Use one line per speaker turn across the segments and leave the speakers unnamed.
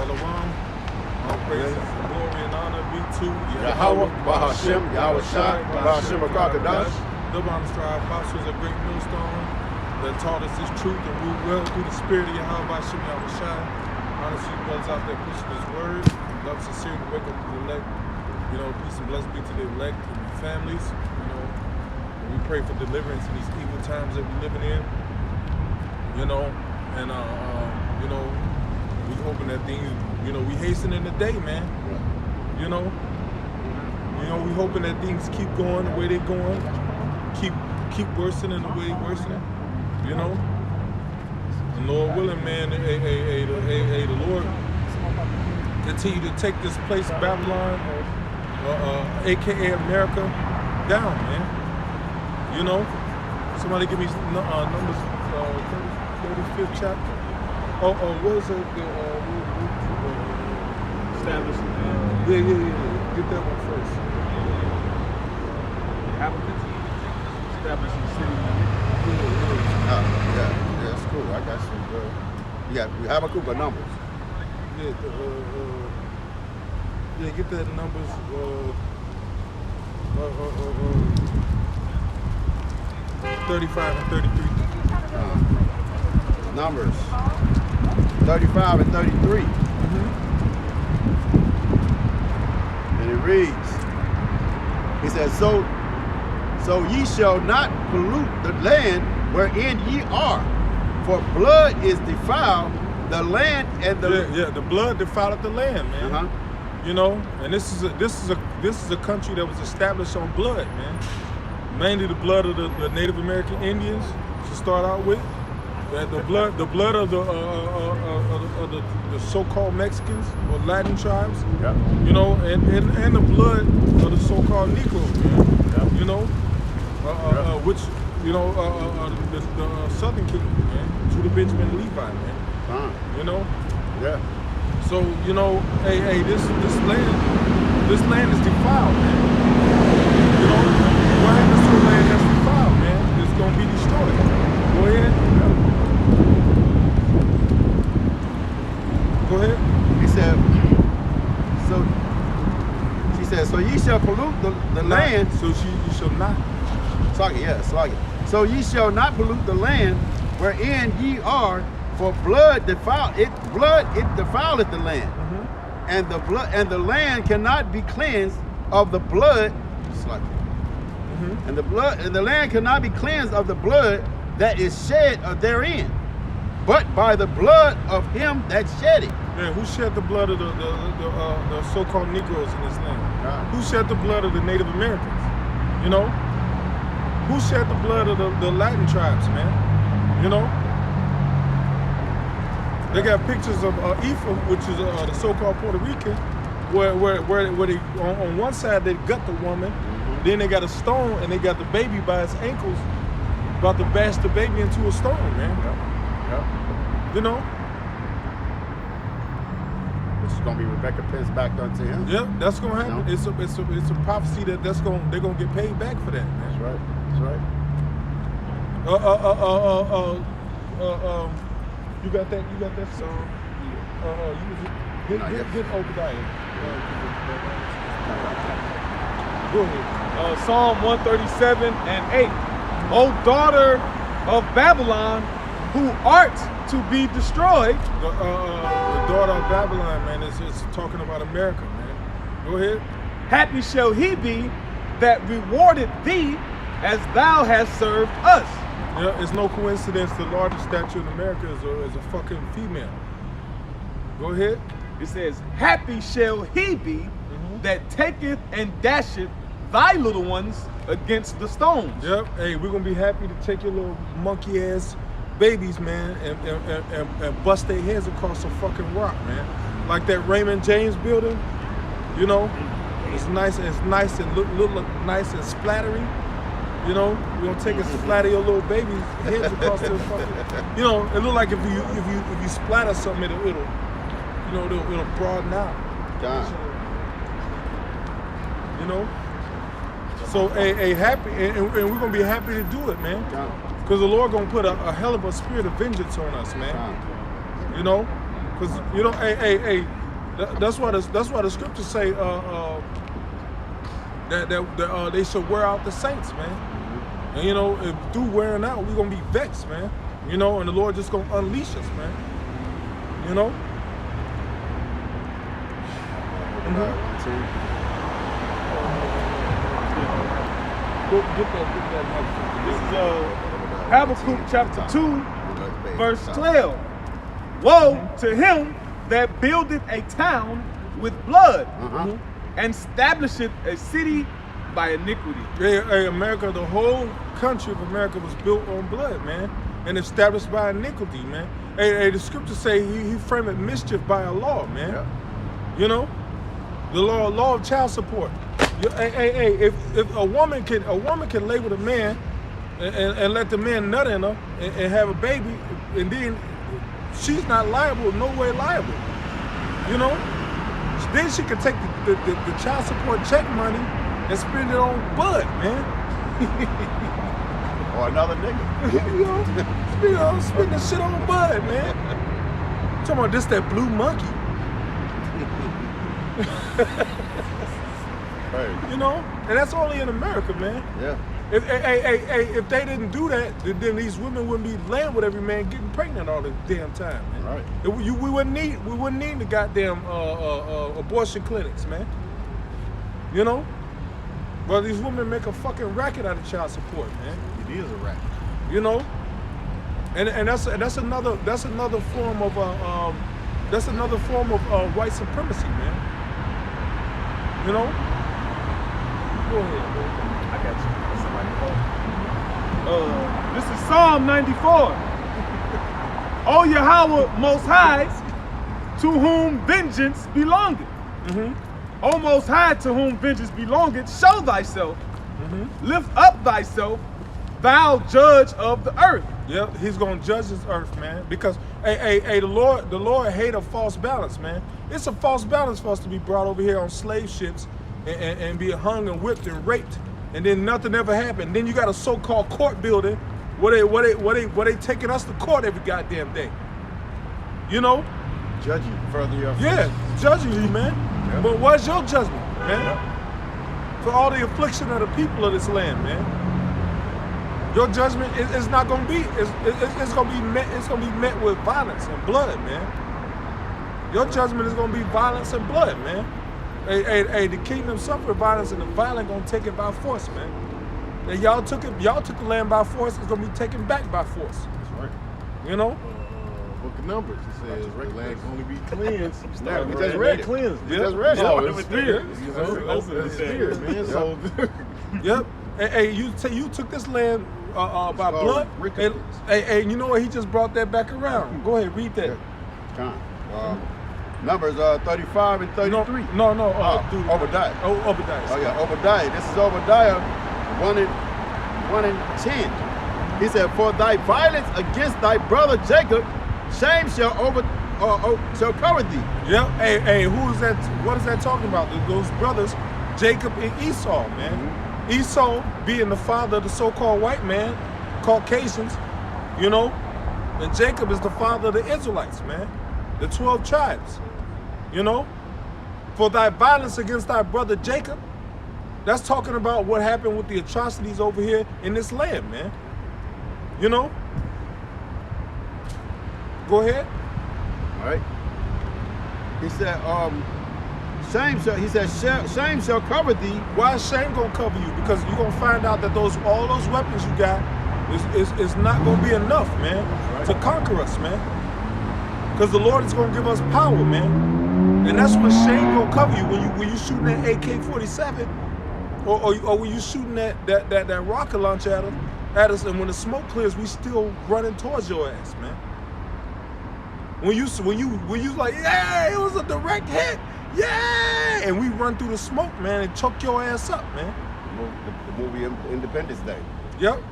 Shalom. All praises and glory and honor be to
Yahweh, Bahashem, Yahweh Shai, Bahashem Akakadash.
The Bonus Tribe Apostles, a great millstone that taught us this truth and ruled well through the spirit of Yahweh, Bahashem, Yahweh Shai. Honestly, brothers out there pushing his word. Love sincerely to wake up to the elect. You know, peace and blessings be to the elect and their families. You know, and we pray for deliverance in these evil times that we're living in. You know, and you know, we hoping that things, you know, we hastening the day, man. You know, we hoping that things keep going the way they're going, keep worsening the way they're worsening. You know, and Lord willing, man, the Lord continue to take this place, Babylon, aka America, down, man. You know, somebody give me numbers, 35th chapter. What is it?
Establishing.
Yeah. Get that one first.
Applicants. Establishing city.
Yeah, that's cool. I got some. You have a couple of numbers.
Yeah, get that numbers. 35 and 33.
Numbers 35 and 33. And it reads, he says, so ye shall not pollute the land wherein ye are, for blood is defiled the land and the
the blood defiled the land, man. You know, and this is a country that was established on blood, man. Mainly the blood of the Native American Indians to start out with. The blood of the so-called Mexicans or Latin tribes.
Yeah.
You know, and the blood of the so-called Negroes, man. Yeah. You know, which you know the Southern Kingdom, man, to the Benjamin Levi, man. You know.
Yeah.
So you know, hey, this land is defiled, man. You know, what happens to a land that's defiled, man? It's gonna be destroyed. Go ahead. Go ahead.
He said, she said, so ye shall pollute the land.
So you shall not.
So ye shall not pollute the land wherein ye are, for blood defileth the land. And the land cannot be cleansed of the blood. And the land cannot be cleansed of the blood that is shed therein, but by the blood of him that shed it.
Yeah, who shed the blood of the so-called Negroes in this land? Who shed the blood of the Native Americans? You know? Who shed the blood of the Latin tribes, man? You know? They got pictures of Ephraim, which is the so-called Puerto Rican, where they, on one side they gut the woman, then they got a stone and they got the baby by its ankles, about to bash the baby into a stone, man. You know?
Which is gonna be Rebecca Pence back unto him.
Yeah, that's gonna happen.
You know?
It's a prophecy that they're gonna get paid back for that, man.
That's right.
You got that song? Get Obadiah. Go ahead.
Psalm 137 and 8. O daughter of Babylon, who art to be destroyed.
The daughter of Babylon, man, it's talking about America, man. Go ahead.
Happy shall he be that rewarded thee as thou hast served us.
Yeah, it's no coincidence the largest statue in America is a fucking female. Go ahead.
It says, happy shall he be that taketh and dasheth thy little ones against the stones.
Yep. Hey, we're gonna be happy to take your little monkey ass babies, man, and bust their heads across a fucking rock, man. Like that Raymond James building, you know, it's nice and look nice and splattery. You know, we're gonna take and splatter your little baby's heads across the fucking. You know, it look like if you splatter something, it'll broaden out. You know. So a happy, and we're gonna be happy to do it, man. Because the Lord gonna put a hell of a spirit of vengeance on us, man. You know, Because you know, that's why the scriptures say that they should wear out the saints, man. And you know, if through wearing out, we're gonna be vexed, man. You know, and the Lord just gonna unleash us, man. You know. Get that.
This is Habakkuk chapter 2, verse 12. Woe to him that buildeth a town with blood, and establisheth a city by iniquity.
Hey, America, the whole country of America was built on blood, man, and established by iniquity, man. Hey, the scriptures say he framed mischief by a law, man. Yeah. You know, the law of child support. If a woman can lay with a man and let the man nut in her and have a baby, and then she's not liable, no way liable. You know, then she can take the child support check money and spend it on bud, man.
Or another nigga.
you know, spend the shit on bud, man. Talking about this, that blue monkey.
Right.
You know, and that's only in America, man.
Yeah.
If they didn't do that, then these women wouldn't be laying with every man getting pregnant all the damn time, man.
Right.
We wouldn't need the goddamn abortion clinics, man. You know. Well, these women make a fucking racket out of child support, man.
It is a racket.
You know. And that's another form of white supremacy, man. You know. Go ahead, bro.
I got you. This is Psalm 94. O Yahweh Most High, to whom vengeance belongeth. O Most High, to whom vengeance belongeth, show thyself. Lift up thyself, thou judge of the earth.
Yep, he's gonna judge this earth, man. Because the Lord hate a false balance, man. It's a false balance for us to be brought over here on slave ships and be hung and whipped and raped, and then nothing ever happened. Then you got a so-called court building where they taking us to court every goddamn day. You know?
Judging further your
Yeah, judging you, man.
Yep.
But what's your judgment, man? For all the affliction of the people of this land, man. Your judgment is not gonna be. It's gonna be met with violence and blood, man. Your judgment is gonna be violence and blood, man. Hey, the kingdom suffered violence, and the violent gonna take it by force, man. And y'all took the land by force. It's gonna be taken back by force.
That's right.
You know.
Book of Numbers, it says the land can only be cleansed.
Yeah, we just read it.
Cleansed.
We just read it.
No,
Oh,
it's spirit. You know, it's spirit, man. So,
Yep. Hey, you took this land by blood. Hey, you know what? He just brought that back around. Go ahead, read that.
Numbers 35 and 33.
No. Dude.
Obadiah.
Obadiah.
Oh yeah, Obadiah. This is Obadiah 1 and 10. He said, "For thy violence against thy brother Jacob, shame shall cover thee."
Yep. Hey, who is that? What is that talking about? Those brothers, Jacob and Esau, man. Esau being the father of the so-called white man, Caucasians, you know, and Jacob is the father of the Israelites, man, the 12 tribes, you know. For thy violence against thy brother Jacob, that's talking about what happened with the atrocities over here in this land, man. You know. Go ahead.
All right. He said, shame shall cover thee.
Why is shame gonna cover you? Because you're gonna find out that all those weapons you got is not gonna be enough, man, to conquer us, man. Because the Lord is gonna give us power, man. And that's when shame gonna cover you when you shooting that AK-47 or when you shooting that rocket launcher at us, and when the smoke clears, we still running towards your ass, man. When you like, yeah, it was a direct hit. Yeah, and we run through the smoke, man, and choke your ass up, man.
The movie Independence Day.
Yep.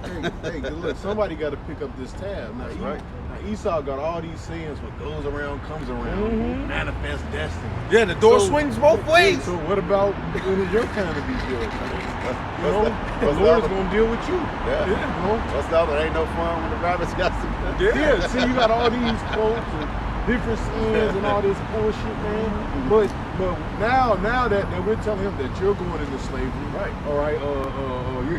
hey, look, somebody got to pick up this tab. Now,
right.
Now Esau got all these sayings: what goes around comes around. Manifest destiny.
Yeah, the door swings both ways.
So what about when is your time to be judged? You know, the
what's
Lord's
the
gonna deal with you.
Yeah.
You know?
What's the other? Ain't no fun when the rabbits got some.
Yeah. See, you got all these quotes. And different sins and all this bullshit, man. But now that we're telling him that you're going into slavery,
Right.
All right,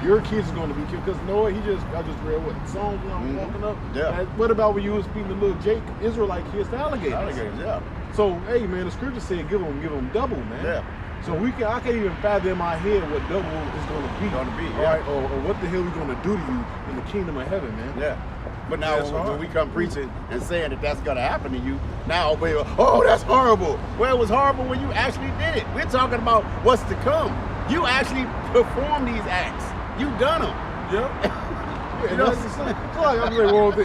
your kids are going to be killed because Noah, I just read what Psalms when I'm walking up.
Yeah.
And what about when you was feeding the little Jake Israelite kids to alligators?
Alligators, yeah.
So hey, man, the scripture said give them double, man.
Yeah.
So I can't even fathom in my head what double is going to be.
Yeah.
All right, or what the hell we going to do to you in the kingdom of heaven, man.
Yeah. But now
Yeah, it's
when
hard.
we come preaching and saying that that's gonna happen to you, now baby, oh, that's horrible. Well, it was horrible when you actually did it. We're talking about what's to come. You actually perform these acts. You done them.
Yep.
Yeah,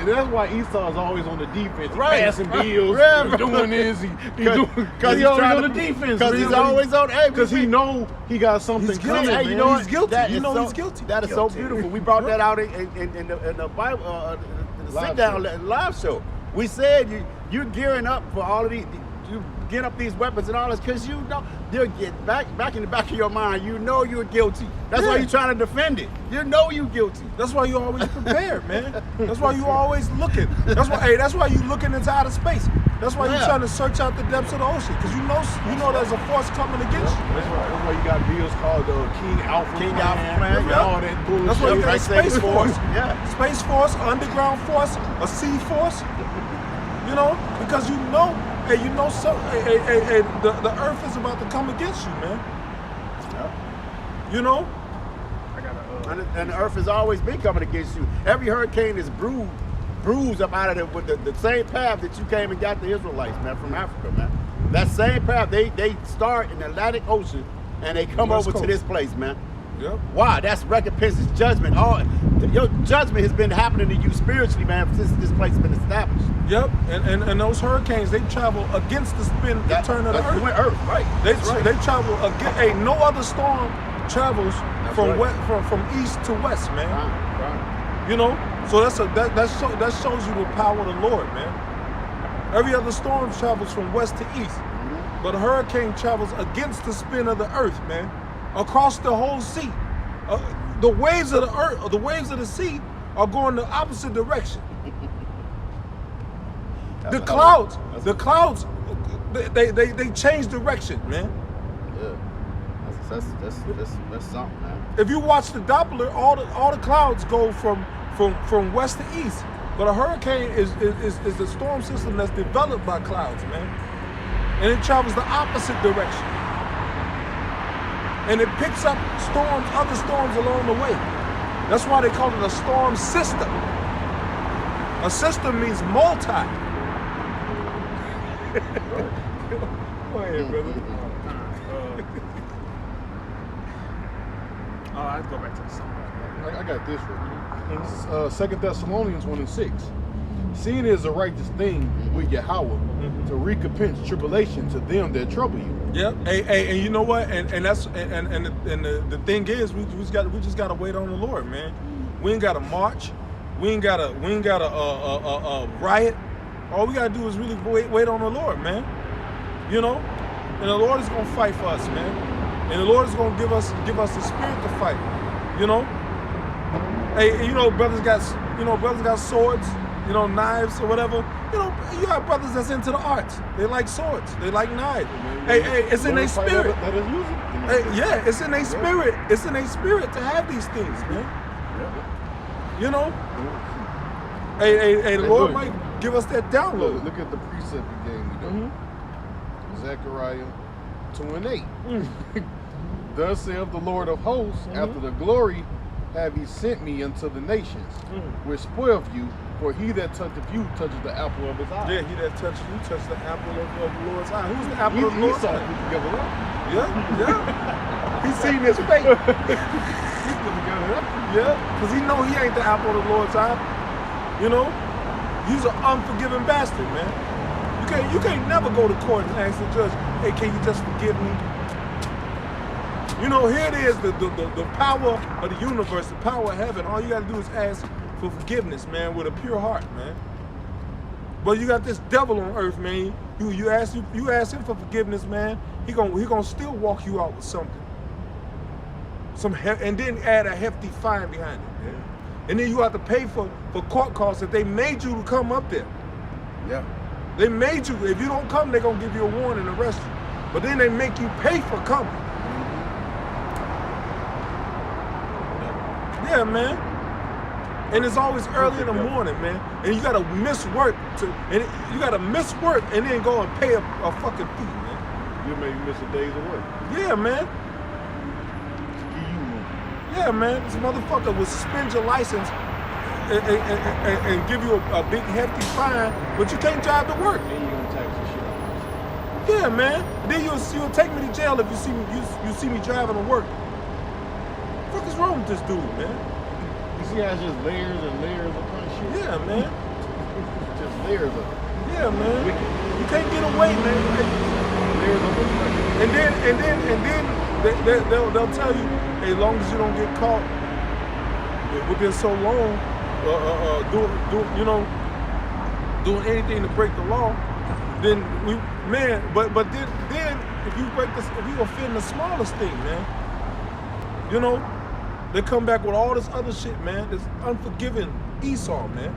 that's why Esau's always on the defense.
Right.
Passing bills,
Right.
he's doing this, he's
Because
he's always on the defense.
Because he's always on. Hey,
because he know he got something
He's guilty.
coming.
Hey,
man.
you know what?
He's guilty.
That
You
is
know
so-
he's guilty.
That is so beautiful. We brought that out in the Bible, the
Live
sit down
show.
live show. We said you're gearing up for all of these. You get up these weapons and all this because you know you'll get back in the back of your mind. You know you're guilty. That's why
Yeah.
you're trying to defend it. You know you're guilty.
That's why you always prepared, man. That's why you always looking. That's why you looking into outer space. That's why
Yeah.
you're trying to search out the depths of the ocean. Because you know there's a force coming against you.
That's why you got bills called King Alpha
King
Man,
Alpha Man,
and
yeah.
all that bullshit.
That's why you got a
Right,
space
Space
force.
Force, yeah.
Space force, underground force, a sea force. You know, because you know, the earth is about to come against you, man. You know?
And the earth has always been coming against you. Every hurricane is bruised up out of it with the same path that you came and got the Israelites, man, from Africa, man. That same path, they start in the Atlantic Ocean and they come
West
over to
Coast.
this place, man.
Yep.
Why? That's recompense, it's judgment. Your judgment has been happening to you spiritually, man, since this place has been established.
Yep. And those hurricanes, they travel against the spin, the turn of the
that's
earth.
Earth, right?
They
That's right.
they travel again. Hey, no other storm travels from
right.
from east to west, man.
Right.
You know, so that shows you the power of the Lord, man. Every other storm travels from west to east, but a hurricane travels against the spin of the earth, man, across the whole sea. The waves of the earth, the waves of the sea, are going the opposite direction. The clouds, they change direction, man.
Yeah. That's something, man.
If you watch the Doppler, all the clouds go from west to east. But a hurricane is the storm system that's developed by clouds, man. And it travels the opposite direction. And it picks up other storms along the way. That's why they call it a storm system. A system means multi. Go ahead, brother. I'll go back to the song.
I got this one. 2 Thessalonians 1:6. Seeing it is a righteous thing with Yahweh to recompense tribulation to them that trouble you.
Yep. Hey, and you know what? And that's the thing is, we just gotta wait on the Lord, man. We ain't gotta march. We ain't gotta riot. All we gotta do is really wait on the Lord, man. You know, and the Lord is gonna fight for us, man. And the Lord is gonna give us the spirit to fight. You know. Hey, you know, brothers got swords. You know, knives or whatever. You know, you have brothers that's into the arts. They like swords. They like knives. Hey, it's in their spirit.
Let us use it.
Hey, yeah, it's in their spirit. It's in their spirit to have these things, man. You know? Hey, the Lord might give us that download.
Look at the precept he gave me, though. Zechariah 2:8. Thus saith the Lord of hosts, after the glory have he sent me unto the nations, which spoileth you, for he that toucheth you touches the apple of his eye.
Yeah, he that touches you touches the apple of the Lord's eye. Who's the apple of the Lord's
Esau
eye?
put together that.
Yeah. He's seen his fate.
He put together that.
Yeah, because he know he ain't the apple of the Lord's eye. You know? He's an unforgiving bastard, man. You can't never go to court and ask the judge, hey, can you just forgive me? You know, here it is, the power of the universe, the power of heaven. All you gotta do is ask for forgiveness, man, with a pure heart, man. But you got this devil on earth, man. You ask him for forgiveness, man. He gonna still walk you out with something. And then add a hefty fine behind it, man. And then you have to pay for court costs that they made you to come up there.
Yeah.
They made you, if you don't come, they're gonna give you a warning and arrest you. But then they make you pay for coming. Yeah, man. And it's always early in the morning, man. And you gotta miss work and then go and pay a fucking fee, man.
You maybe miss a day's of work.
Yeah, man. Yeah, man. This motherfucker will suspend your license and give you a big hefty fine, but you can't drive to work.
And you gonna tax the shit out of
Yeah, man. Then you'll take me to jail if you see me driving to work. What the fuck is wrong with this dude, man?
You see how it's just layers and layers of kind of shit?
Yeah, man.
Just layers of it.
Yeah, man.
Wicked.
You can't get away, man.
Layers of oppression.
And then they'll tell you, hey, as long as you don't get caught within so long, doing anything to break the law, then but then if you offend the smallest thing, man, they come back with all this other shit, man. This unforgiving Esau, man.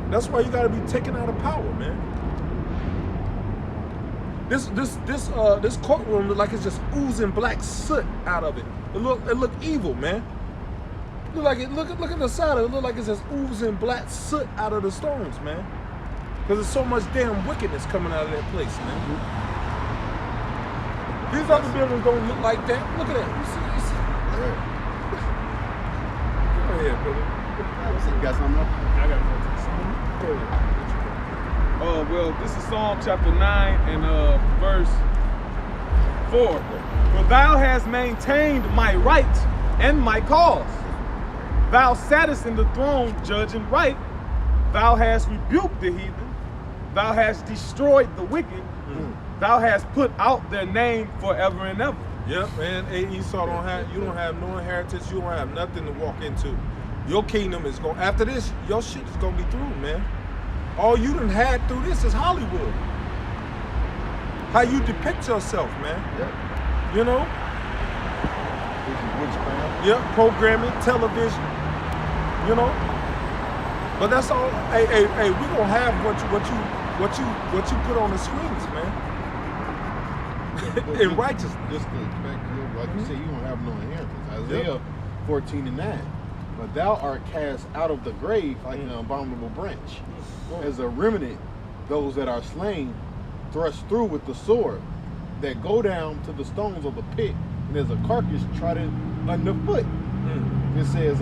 That's why you gotta be taken out of power, man. This courtroom look like it's just oozing black soot out of it. It look evil, man. Look at the side of it. It look like it's just oozing black soot out of the stones, man. Because there's so much damn wickedness coming out of that place, man. These other buildings don't look like that. Look at that. You see? Go ahead, brother.
You got something else?
I got something. Go ahead. Well, this is Psalm chapter 9 and verse 4. For thou hast maintained my right and my cause. Thou sattest in the throne judging right. Thou hast rebuked the heathen. Thou hast destroyed the wicked. Thou hast put out their name forever and ever.
Yep, man. Esau you don't have no inheritance. You don't have nothing to walk into. Your kingdom is going, after this, your shit is going to be through, man. All you done had through this is Hollywood. How you depict yourself, man.
Yep.
Witchcraft. Yep, programming, television. But that's all. Hey, we gonna have what you put on the screens, man. In righteousness.
Just to back you up, like you said, you don't have no inheritance. Isaiah 14:9. But thou art cast out of the grave like an abominable branch. As a remnant, those that are slain, thrust through with the sword, that go down to the stones of the pit, and as a carcass trodden underfoot. It says,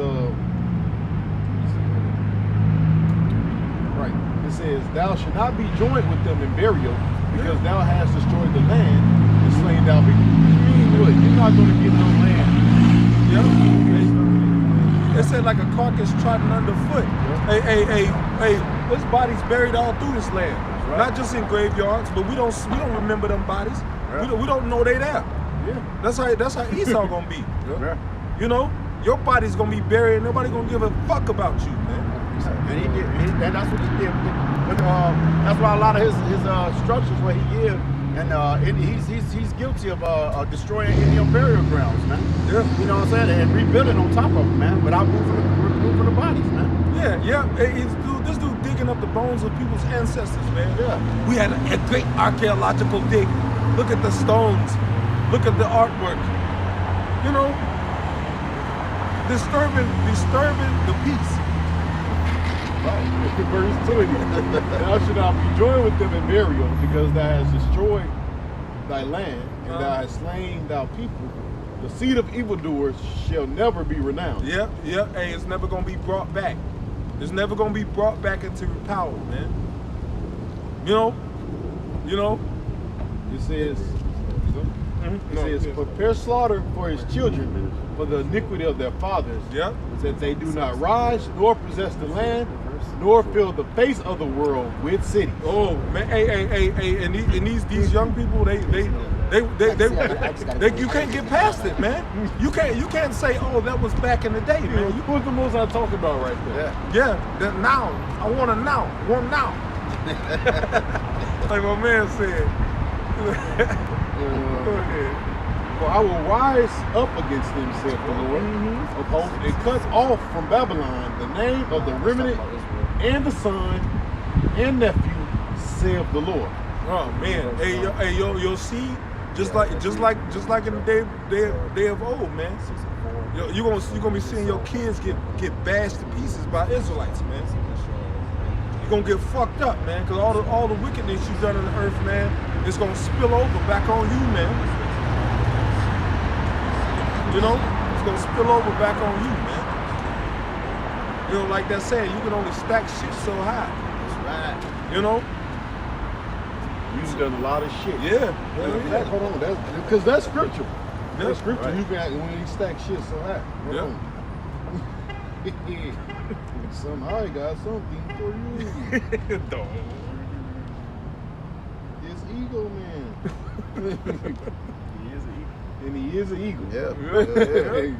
it says, thou shalt not be joined with them in burial, because thou hast destroyed the land and slain thou people. Which means what? You're not going to get no land.
It said like a carcass trodden underfoot. Hey, this body's buried all through this land.
Right.
Not just in graveyards, but we don't remember them bodies.
Right.
We don't know they there.
Yeah.
That's how Esau gonna be.
Yeah.
Your body's gonna be buried. Nobody gonna give a fuck about you, man.
And he did, and that's what he did. But that's why a lot of his structures what he give, and he's guilty of destroying Indian burial grounds, man.
Yeah.
You know what I'm saying? And rebuilding on top of them, man, without moving the bodies, man.
Yeah. Hey, this dude digging up the bones of people's ancestors, man.
Yeah.
We had a great archaeological dig. Look at the stones. Look at the artwork. Disturbing the peace.
Verse 20. Thou shalt not be joined with them in burial, because thou hast destroyed thy land, and thou hast slain thy people. The seed of evildoers shall never be renowned.
Yep. Hey, it's never gonna be brought back. It's never gonna be brought back into power, man.
It says, prepare slaughter for his children, for the iniquity of their fathers.
Yep.
That they do not rise, nor possess the land, nor fill the face of the world with cities.
Oh man, hey, and these young people, they you can't get past it, man. You can't say, oh, that was back in the day, man.
Who's the most I'm talking about right there?
Yeah, that now. I want a now. One now. Like my man said. Go ahead.
For I will rise up against them, saith the Lord of hosts, and cut off from Babylon the name of the remnant and the son and nephew saith the Lord.
Oh man, hey, your seed, just like in the day of old, man. You're gonna be seeing your kids get bashed to pieces by Israelites, man. You're gonna get fucked up, man, because all the wickedness you've done on the earth, man, is gonna spill over back on you, man. You know, it's gonna spill over back on you, man. You know, like that saying, you can only stack shit so high.
That's right.
You know?
You've done a lot of shit.
Yeah.
Hold on, because that's scripture.
Yeah,
That's scripture.
right.
You can when you stack shit so high. Hold
Yeah.
on. Somehow I got something for you.
Dog.
It's Eagle Man.
He is an eagle.
And he is an eagle.
Yeah.
Hey.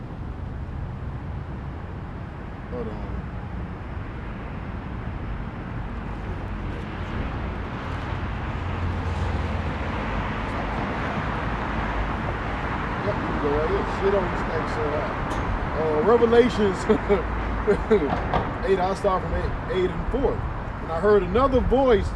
Hold on. Yep, you can go right here. Shit on this thing so high. Revelations 8, I'll start from 8 and 4. And I heard another voice,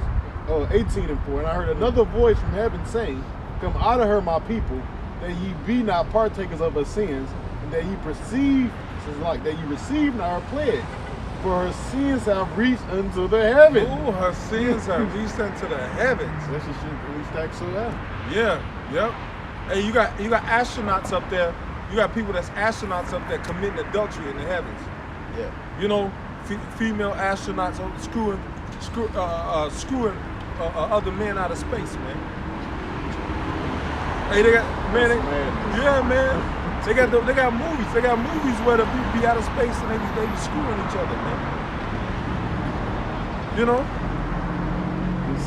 18 and 4, and I heard another voice from heaven saying, come out of her, my people, that ye be not partakers of her sins, and that ye perceive, this is like, that ye receive not her pledge, for her sins have reached unto the heavens.
Ooh, her sins have reached unto the heavens.
That's the shit we stack so high.
Yeah, yep. Hey, you got astronauts up there. You got people that's astronauts up there committing adultery in the heavens.
Yeah.
You know, female astronauts screwing other men out of space, man. Hey, they got man. Yeah, man. They got movies. They got movies where the people be out of space and they be screwing each other, man. You know,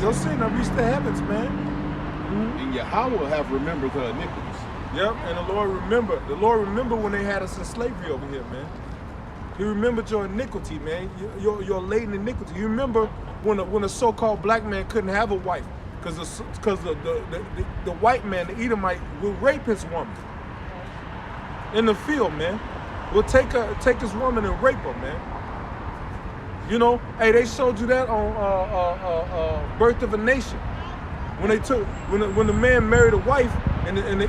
your sin have reached the heavens, man.
And Yahweh have remembered her iniquities.
Yep, and the Lord remember when they had us in slavery over here, man. He remembered your iniquity, man. Your latent iniquity. You remember when a so-called black man couldn't have a wife because the white man, the Edomite, will rape his woman in the field, man. Will take his woman and rape her, man. You know, hey, they showed you that on Birth of a Nation. When the man married a wife and the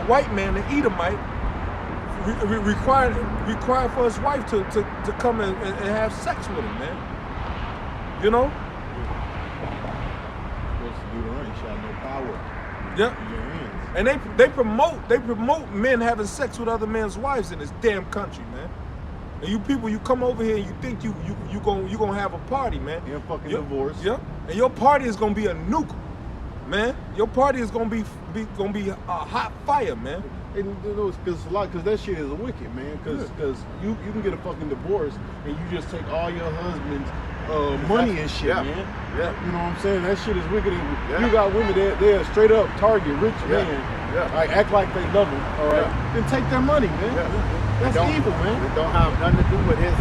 white man, the Edomite, required for his wife to come and have sex with him, man. You know?
Supposed to do the run, shall no power.
Yep.
In your hands.
And they promote men having sex with other men's wives in this damn country, man. And you people, you come over here and you think you gonna have a party, man.
And fucking divorce.
Yep. And your party is gonna be a nuke, man. Your party is gonna be a hot fire, man.
And because that shit is wicked, man. Because you can get a fucking divorce and you just take all your husband's money and shit,
Yeah.
man.
Yeah.
You know what I'm saying? That shit is wicked.
Yeah.
You got women they're straight up target rich
Yeah.
men.
Yeah.
Like act like they love them, all right?
Yeah.
Then take their money, man.
Yeah.
That's
Don't-
evil, man.
It don't have nothing to do with his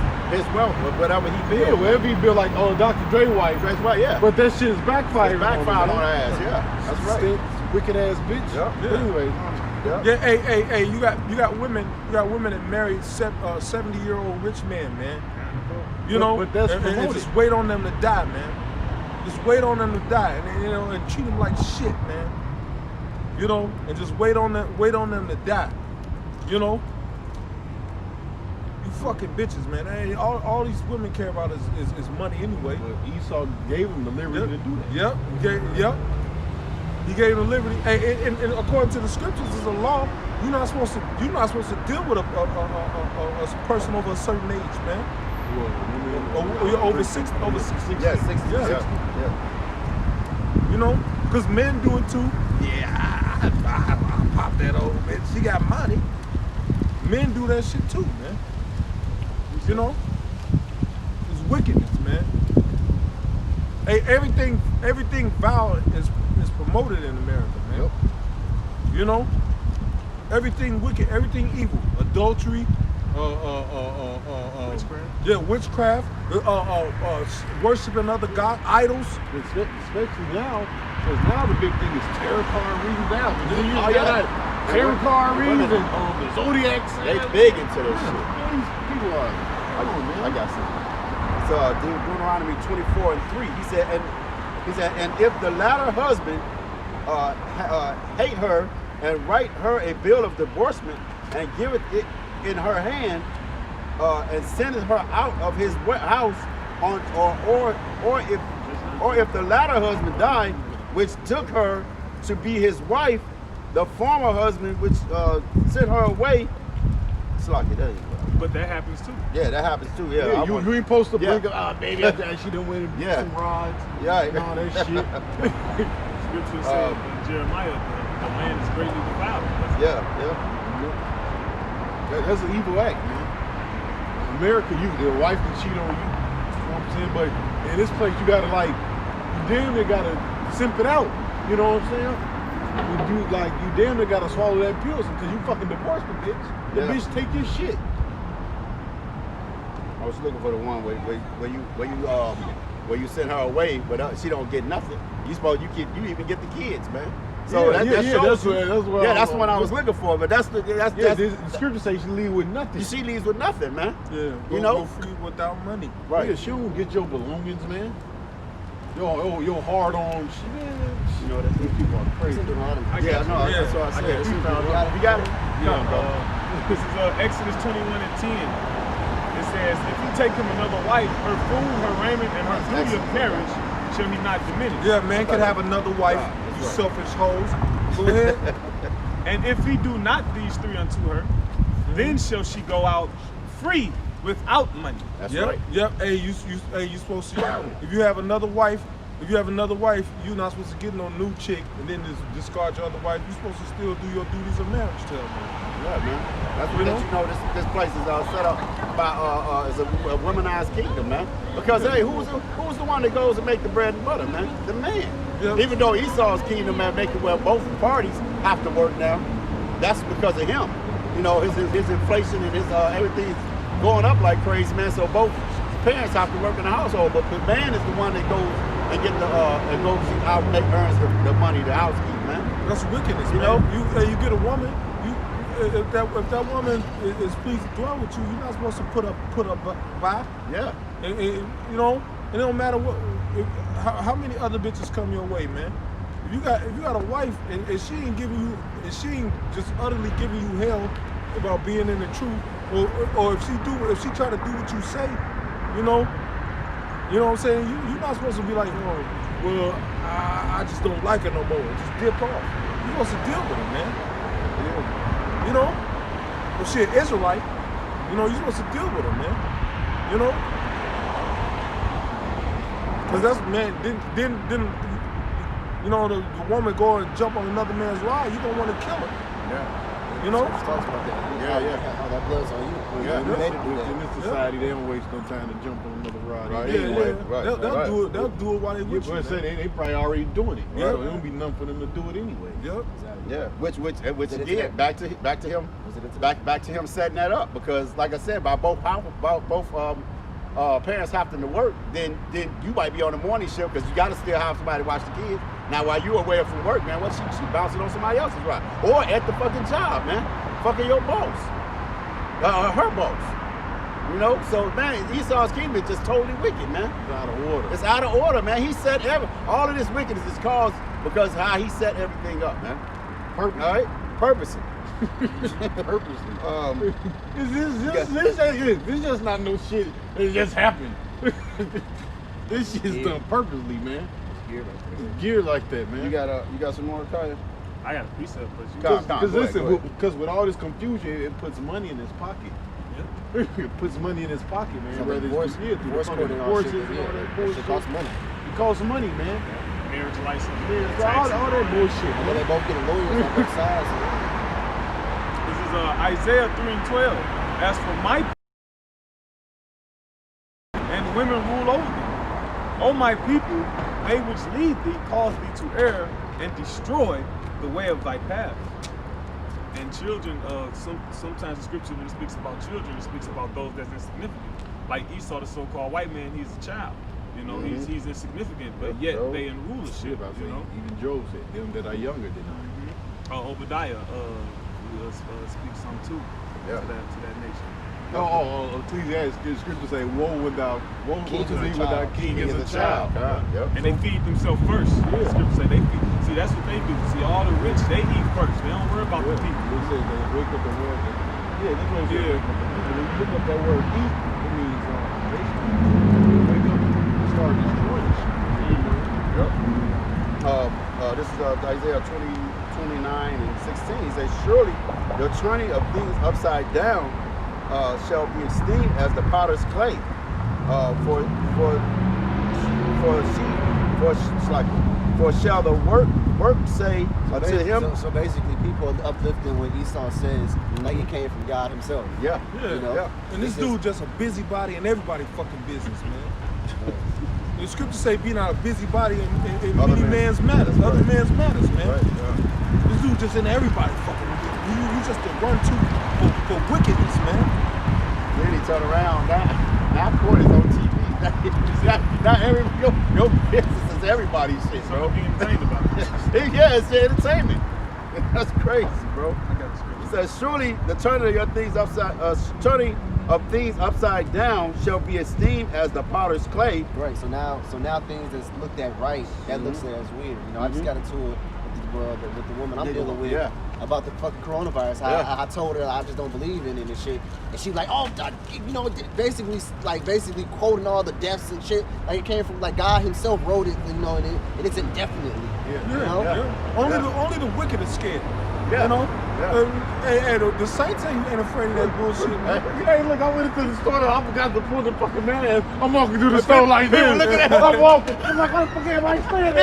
wealth or whatever he
Yeah,
built.
wherever he built like, Dr. Dre wife.
That's right, yeah.
But that shit is backfired.
It's backfired on her ass, yeah. That's right.
Wicked ass bitch.
Yeah.
But anyways,
Yeah.
Yeah, hey, you got women that marry 70-year-old rich men, man. You know,
But that's
and
promoted.
just wait on them to die, man. Just wait on them to die, and and treat them like shit, man. You know, and just wait on them to die. You know, you fucking bitches, man. Hey, all these women care about is money anyway.
but Esau gave him the liberty to do that.
Yep. He gave them liberty. Hey, and according to the scriptures, there's a law. You're not supposed to deal with a person over a certain age, man. You're over 60. Over 60.
Yeah, 60.
Yeah.
Yeah.
You know, because men do it too. Yeah, I pop that old bitch. She got money. Men do that shit too, man. You know, it's wickedness, man. Hey, everything foul is promoted in America, man.
Yep.
You know, everything wicked, everything evil, adultery, witchcraft, worshiping other gods, idols.
Especially now, because now the big thing is tarot card readings now.
Oh, yeah.
Tarot card readings
Women-
and the zodiac signs.
They big into this shit.
These people are, come on, man.
I got some. It's Deuteronomy 24:3. He said, and He said, and if the latter husband hate her and write her a bill of divorcement and give it in her hand and sendeth her out of his house or if the latter husband died, which took her to be his wife, the former husband which sent her away. Slocky, there you go.
But that happens too.
Yeah, that happens too. Yeah,
Yeah, you ain't supposed to
Yeah.
bring up, baby, after she done went and beat some rods
Yeah.
and all that shit.
Scripture said in Jeremiah, the land is greatly defiled.
Yeah.
That's an evil act, man. America, the wife can cheat on you. You know what I'm saying? But in this place, you gotta like, you damn near gotta simp it out. You know what I'm saying? You damn near gotta swallow that pill because you fucking divorced the bitch. The
Yeah.
bitch take your shit.
I was looking for the one where you send her away, but she don't get nothing. You even get the kids, man. So that shows you. That's the one I was looking for. But that's the
scripture says she leave with nothing.
she leaves with nothing, man.
Yeah,
know?
go free without money.
Right.
Yeah, she don't get your belongings, man. Your hard on shit, man.
You know that these people are crazy.
got
Yeah,
you.
no, that's what I said.
got you.
You got it?
Yeah, this is Exodus 21:10. It says, if he take him another wife, her food, her raiment, and her duty of marriage shall he not diminish.
Yeah, man could have another wife. You selfish hoes. Go ahead.
And if he do not these three unto her, then shall she go out free without money.
That's
Yep,
right.
Yep. Hey, you supposed to. If you have another wife, you're not supposed to get no new chick and then just discard your other wife. You're supposed to still do your duties of marriage to her.
Yeah, man. That's what this place is set up by is a womanized kingdom, man. Because hey, who's the one that goes to make the bread and butter, man? The man.
Yep.
Even though Esau's kingdom, man, make it well both parties have to work now. That's because of him. You know, his inflation and his everything's going up like crazy, man. So both parents have to work in the household, but the man is the one that goes and get earns the money, the housekeep, man.
That's wickedness,
You
man.
know?
You get a woman. If that woman is pleased to dwell with you, you're not supposed to put up by.
Yeah.
And you know, it don't matter how many other bitches come your way, man. If you got a wife and she ain't just utterly giving you hell about being in the truth, or if she try to do what you say, you know what I'm saying? You're not supposed to be like, oh, well, I just don't like her no more. Just dip off. You're supposed to deal with her, man.
Yeah.
You know? If she an Israelite, you know, you're supposed to deal with her, man. You know? Because that's, man, then you know, the woman go and jump on another man's ride, you don't want to kill her.
Yeah.
You know?
Talks about that. How that blood's on you.
Yeah.
You made it do
In
that.
this society, they don't waste no time to jump on another ride.
Right.
Yeah,
Right,
yeah.
right,
They'll
right.
do it while they with you.
But I said
man.
they probably already doing it.
Yeah.
So it don't be nothing for them to do it anyway.
Yep.
Yeah, which
it
again back to him setting that up, because like I said, by both parents having to work, then you might be on the morning shift because you got to still have somebody to watch the kids. Now while you away from work, man, what she bouncing on somebody else's ride, or at the fucking job, man, fucking your boss, her boss. You know, so man, Esau's kingdom is just totally wicked, man.
It's out of order.
It's out of order, man. He set all of this wickedness is caused because how he set everything up, man.
Purpose.
All right, purposely.
Purposely.
Yeah.
This just not no shit. It just happened. This shit's done purposely, man.
Gear right there.
It's geared like that, man.
You got some more, Kaya?
I got a precept, but you
Come.
Because
Go ahead,
listen,
go ahead.
because with all this confusion, it puts money in his pocket. It puts money in his pocket, man.
Some
Whether
divorce
it's
court and all
divorces
shit.
and all
Yeah,
that
that
bullshit.
shit costs money.
It costs money, man.
marriage license,
Yeah, so
taxes.
all that bullshit,
And then
man.
they both get lawyers on both sides.
This is Isaiah 3:12. As for my people, and women rule over thee. O my people, they which lead thee cause thee to err and destroy the way of thy path. And children, sometimes the scripture when it speaks about children, it speaks about those that's insignificant. Like Esau, the so-called white man, he's a child. You know, he's insignificant, but yet
Job.
they in
Shit,
rulership.
I
You
say,
know,
even Job said, them that are younger than I.
Obadiah speaks some too.
Yeah.
to that nation.
Ecclesiastes, the scripture say, woe to
King
thee
is a
without
child.
king as a child.
Yep.
And they feed themselves first. The scripture say they feed. See, that's what they do. See, all the rich, they eat first. They don't worry about the people.
They say they wake up the word. Yeah, that's what it says.
Yeah.
When you look up that word eat, it means basically wake up and start destroying shit.
This is Isaiah 29 and 16. He says, surely the turning of things upside down shall be esteemed as the potter's clay. For shall the work say unto him. So basically, people are uplifting what Esau says, like it came from God Himself.
Yeah.
Yeah,
You know?
yeah.
And this dude just a busybody and everybody fucking business, man. The scripture say be not a busybody in
Other
many
man's-
man's matters.
That's
Other
right.
man's matters, man.
Right, yeah.
This dude just in everybody fucking business. You just a run to for wickedness, man.
Then he turned around. Now court is on TV. Not every your business is everybody's shit,
So
bro.
I'm being entertained about it.
Yeah, it's the entertainment. That's crazy, bro.
I got the scripture.
He says, surely the turning of things upside down shall be esteemed as the potter's clay.
Right. So now things that's looked at right, that looks at as weird. You know, I just got into it with the woman I'm dealing with about the fucking coronavirus. I told her I just don't believe in it and shit, and she like, oh, you know, basically quoting all the deaths and shit. Like it came from like God Himself wrote it, you know, and it's indefinitely.
Yeah,
You know?
Only the wicked is scared.
Yeah.
You know?
Yeah.
The saints ain't afraid of that bullshit, man.
Hey, look, I went into the store and I forgot to pull the fucking mask. I'm walking through the store like this. I'm walking. I'm like, what the fuck am I saying?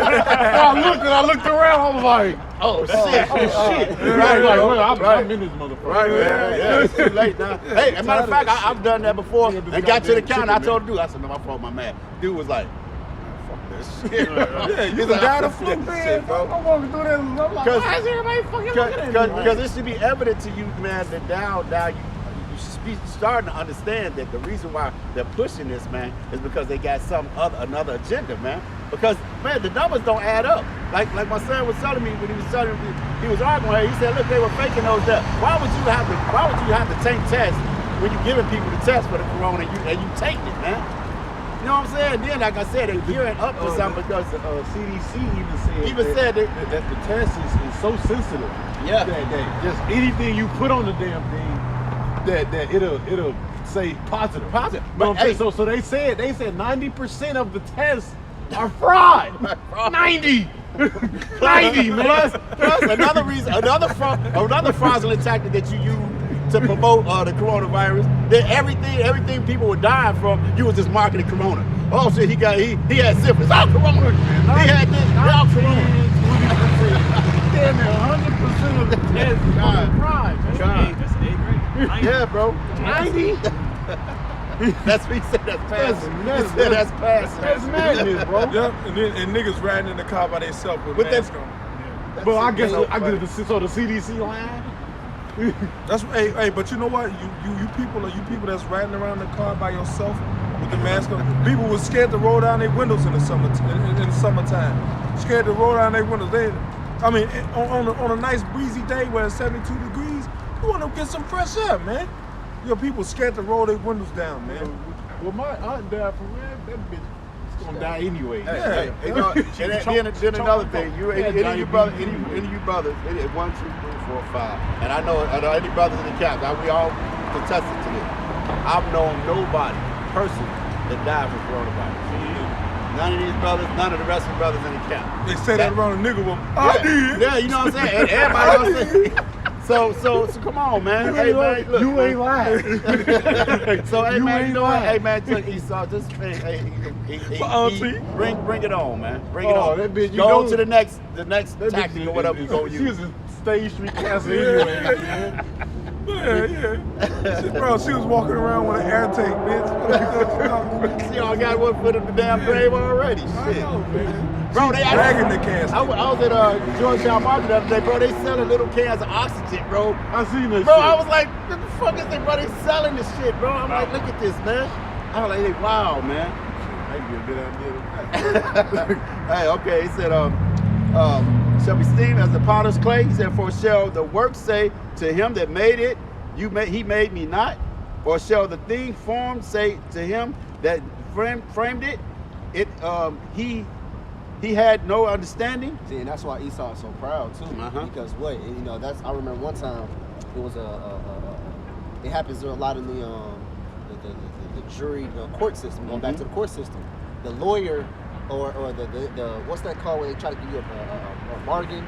I looked around. I was like,
Oh shit!
right, like, well, I'm in this motherfucker.
Right, yeah. It's too late now. Hey, as a matter of fact, I've done that before and got to the counter. I told the dude, I said, no, my fault, my man. Dude was like, fuck this shit.
Yeah, you
He's
can
like,
die to
"I
flu,
fuck this
man."
shit, bro.
I'm walking through this and I'm like, why is everybody fucking looking at me?
Because it should be evident to you, man, that now you should be starting to understand that the reason why they're pushing this, man, is because they got another agenda, man. Because, man, the numbers don't add up. Like my son was telling me when he was arguing with her, he said, look, they were faking those deaths. Why would you have to take tests when you're giving people the test for the corona and you take it, man? You know what I'm saying? Then, like I said, they're gearing up to something because
CDC
even said that
the test is so sensitive.
Yeah.
That just anything you put on the damn thing, that it'll say positive.
Positive.
You know what I'm
But,
saying? So they said 90% of the tests are fraud. 90. 90, man.
Plus another reason, another fraudulent tactic that you use to promote the coronavirus. That everything people were dying from, you was just marketing corona. Oh shit, he had syphilis. Oh, corona. He had this. Oh, corona.
Damn near 100% of the tests is
God.
fraud, man.
God.
That's an A grade.
Yeah, bro.
90?
That's what he said. That's passing.
That's
He said that's passing.
That's madness, bro.
Yeah, and niggas riding in the car by themselves with
With
masks
that-
on.
But I guess
so
I
funny.
get the CDC line.
That's hey, but you know what? You people that's riding around the car by yourself with the mask on. People were scared to roll down their windows in the summertime. Scared to roll down their windows. On a nice breezy day where it's 72 degrees, you want to get some fresh air, man. People scared to roll their windows down, man.
Well, my aunt died from that bitch. It's gonna die anyway.
Hey, you know, and then another thing, any of you brothers, it is 1, 2, 3, 4, 5, and I know any brothers in the camp. We all contested to this. I've known nobody personally that died from coronavirus. None of these brothers, none of the rest of the brothers in the camp.
They say that around a nigga, well, I did.
Yeah, you know what I'm saying. And everybody else say. So come on, man. Hey, man, look,
You ain't lying.
So hey
You
man,
ain't
you know what?
lying.
Hey man, look, Esau, just bring it on, man. Bring it
Oh,
on.
that bitch, you
Go
know-
to the next
That
tactic
bitch
or whatever you gonna
She
use.
was in State Street cancer anyway, man.
Yeah. Bro, she was walking around with an air tank, bitch.
She all got one foot in the damn grave already.
I
Shit.
know, man.
Bro, they
dragging the casket.
I was at Georgetown Market the other day, bro. They selling little cans of oxygen, bro.
I seen that
Bro,
shit.
I was like, what the fuck is they, bro? They selling this shit, bro. I'm like, look at this, man. I was like, wow, man.
Might be a good idea.
Hey, okay, he said, shall be esteemed as the potter's clay. He said, for shall the work say to him that made it, he made me not? Or shall the thing formed say to him that framed it, he had no understanding?
See, and that's why Esau is so proud too. Because what, and, you know, that's, I remember one time it was it happens a lot in the jury court system. Going back to the court system, the lawyer or the what's that called when they try to give you a bargain?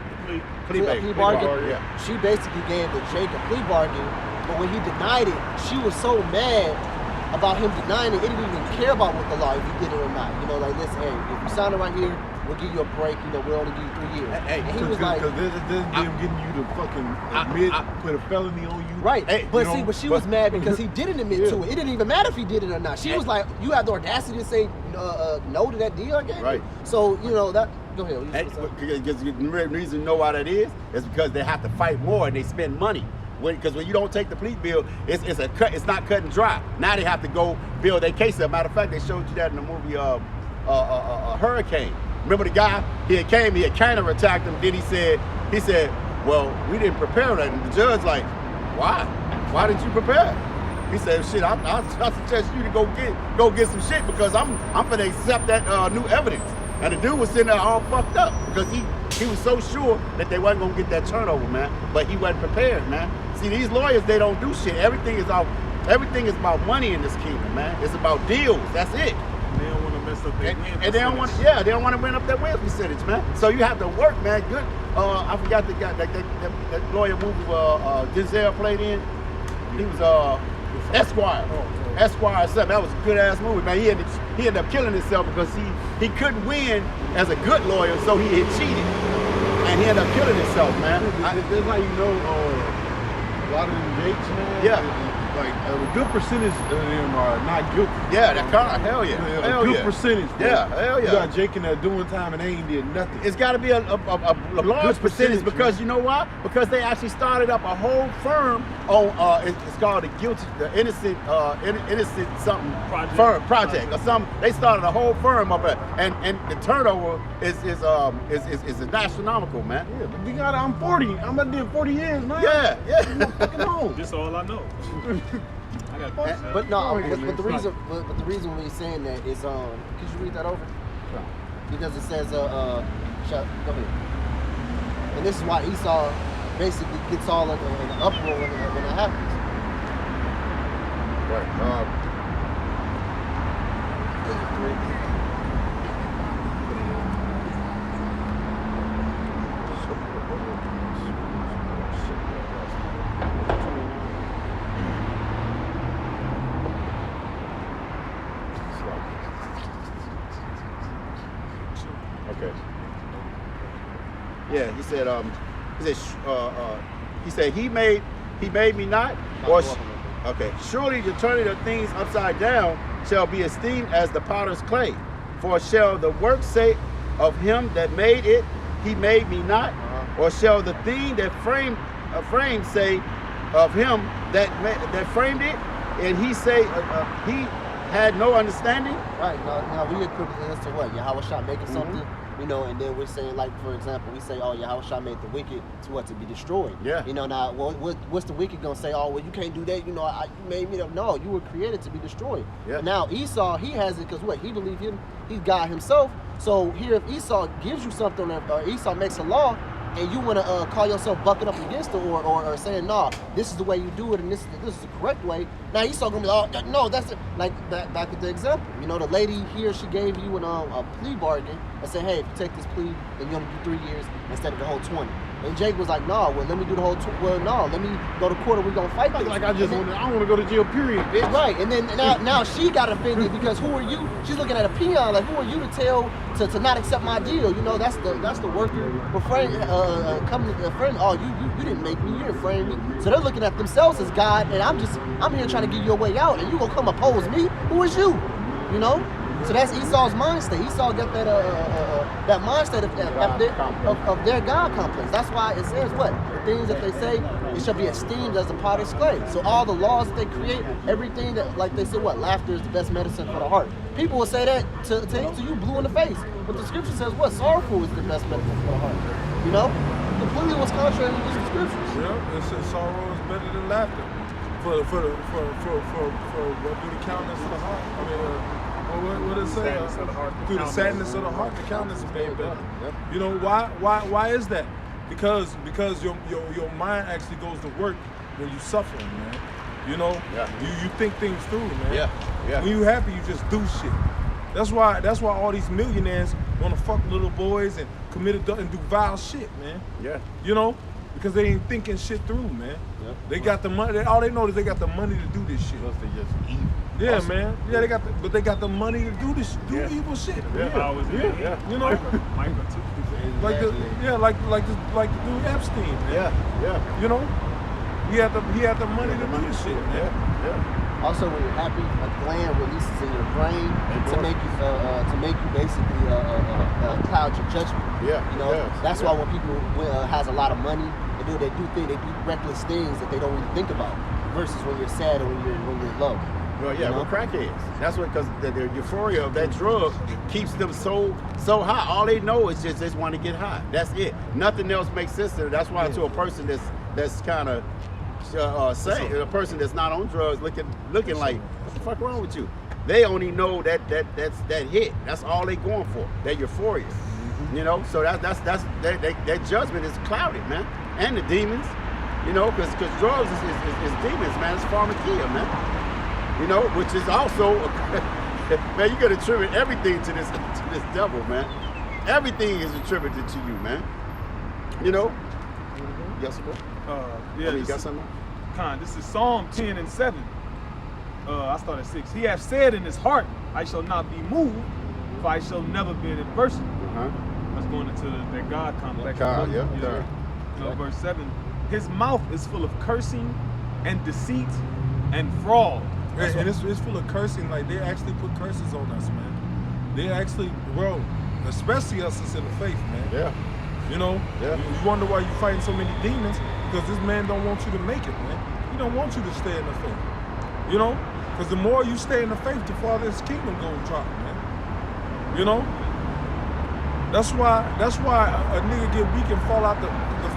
Plea bargain.
Yeah.
She basically gave the Jake a plea bargain, but when he denied it, she was so mad about him denying it. It didn't even care about what the law, if he did it or not. You know, like, listen, hey, if you sign it right here, we'll give you a break. You know, we'll only give you 3 years.
Hey,
and he was like,
because this is them getting you to fucking admit, put a felony on you.
right.
Hey,
but
you
see,
know,
but she was mad because he didn't admit to it. It didn't even matter if he did it or not. She was like, you have the audacity to say no to that deal I gave you?
Right.
So, you know, that, go ahead.
Because the reason you know why that is because they have to fight more and they spend money. Because when you don't take the plea bill, it's not cut and dry. Now they have to go build their case up. Matter of fact, they showed you that in the movie Hurricane. Remember the guy? He had counterattacked him. Then he said, well, we didn't prepare that. And the judge like, why? Why didn't you prepare? He said, shit, I suggest you to go get some shit because I'm gonna accept that new evidence. And the dude was sitting there all fucked up because he was so sure that they wasn't gonna get that turnover, man. But he wasn't prepared, man. See, these lawyers, they don't do shit. Everything is about money in this kingdom, man. It's about deals. That's it.
They don't want to mess up their win
And they don't want, they don't want to win up that win percentage, man. So you have to work, man. Good. I forgot the guy that lawyer movie Denzel played in. He was Esquire. Esquire or something. That was a good ass movie, man. He ended up killing himself because he couldn't win as a good lawyer, so he had cheated, and he ended up killing himself, man.
That's how you know a lot of them Jakes, man.
Yeah.
Like a good percentage of them are not guilty.
Yeah, that car, hell yeah. Hell
A good
yeah.
percentage. Bro.
Yeah, hell
You
yeah.
got Jake in there doing time and they ain't did nothing.
It's got to be a large
good
percentage
percentage,
because
man.
you know why? Because they actually started up a whole firm on it's called the innocent something
Project.
project or something. They started a whole firm up there, and the turnover is astronomical, man.
Yeah, but you got I'm 40. I'm about to do 40 years, man.
Yeah.
Fucking home.
This all I know. I got
But no,
Go ahead,
but the
man.
reason, but the reason when he's saying that is, could you read that over? Because it says, go ahead. And this is why Esau basically gets all in an uproar when it happens.
Right.
Okay. Yeah, he said he made me not, or okay. Surely the turning of things upside down shall be esteemed as the potter's clay. For shall the work say of him that made it, he made me not, or shall the thing that framed say of him that framed it, and he say he had no understanding?
Right, now we equip this to what? Yahweh Shah making something, you know, and then we're saying, like, for example, we say, oh, Yahweh Shah made the wicked to what? To be destroyed.
Yeah.
You know, now, what's the wicked gonna say? Oh, well, you can't do that, you know, you made me, no, you were created to be destroyed.
Yeah.
Now, Esau, he has it, because what? He believed he's God himself. So here, if Esau gives you something, or Esau makes a law, and you want to call yourself bucking up against it, or saying, no, this is the way you do it, and this is the correct way. Now Esau gonna be like, oh, no, that's it. Like back at the example, you know, the lady here, she gave you a plea bargain and said, hey, if you take this plea, then you only do 3 years instead of the whole 20. And Jake was like, no, well, let me do the whole, let me go to court and we're gonna fight this.
Like I don't want to go to jail, period, bitch.
Right, and then now she got offended because who are you? She's looking at a peon like, who are you to tell to not accept my deal? You know, that's the worker. But friend, coming to a friend, oh, you didn't make me, you didn't frame me. So they're looking at themselves as God, and I'm here trying to give you a way out, and you gonna come oppose me? Who is you? You know? So that's Esau's mind state. Esau got that mind state of their God complex. That's why it says what? The things that they say, it shall be esteemed as the potter's clay. So all the laws that they create, everything that, like they say what? Laughter is the best medicine for the heart. People will say that to you blue in the face. But the scripture says what? Sorrowful is the best medicine for the heart. You know? Completely was contrary to the scriptures.
Yeah, it says sorrow is better than laughter. for what do the countenance of the heart? I mean, what does it say?
Sadness of the heart, the
Through the
countenance
sadness of the heart, the countenance is made better. You know why is that? Because your mind actually goes to work when you suffering, man. You know, you think things through, man.
Yeah.
When you happy, you just do shit. That's why all these millionaires want to fuck little boys and commit and do vile shit, man.
Yeah.
You know, because they ain't thinking shit through, man.
Yep.
They got the money. All they know is they got the money to do this shit.
Plus they just evil.
Yeah, man. Yeah, they got the money to do this, evil shit.
Yeah.
You know,
Michael too.
like the dude Epstein, man.
Yeah.
You know, he had the money to do this shit, man.
Yeah.
Also, when you're happy, a gland releases in your brain to make you basically cloud your judgment.
Yeah,
You know,
yeah,
that's
yeah.
why when people has a lot of money, they do reckless things that they don't really think about. Versus when you're sad or when you're low.
Well, yeah,
You know?
with crackheads. That's what, because the euphoria of that drug keeps them so high. All they know is just want to get high. That's it. Nothing else makes sense to them. That's why to a person that's kind of sane, a person that's not on drugs, looking like, what the fuck wrong with you? They only know that's that hit. That's all they going for. That euphoria. You know, so that judgment is clouded, man. And the demons, you know, because drugs is demons, man. It's pharmakia, man. You know, which is also, man, you got to attribute everything to this devil, man. Everything is attributed to you, man. You know? Yes, sir.
Yeah,
You got something?
This is Psalm 10 and 7. I started 6. He hath said in his heart, I shall not be moved, for I shall never be in adversity. That's going into that God complex.
God, yeah.
You know, verse 7. His mouth is full of cursing and deceit and fraud.
And it's full of cursing. Like, they actually put curses on us, man. They actually, well, especially us that's in the faith, man.
Yeah.
You know?
Yeah.
You wonder why you're fighting so many demons, because this man don't want you to make it, man. He don't want you to stay in the faith. You know? Because the more you stay in the faith, the farther his kingdom gonna drop, man. You know? That's why a nigga get weak and fall out the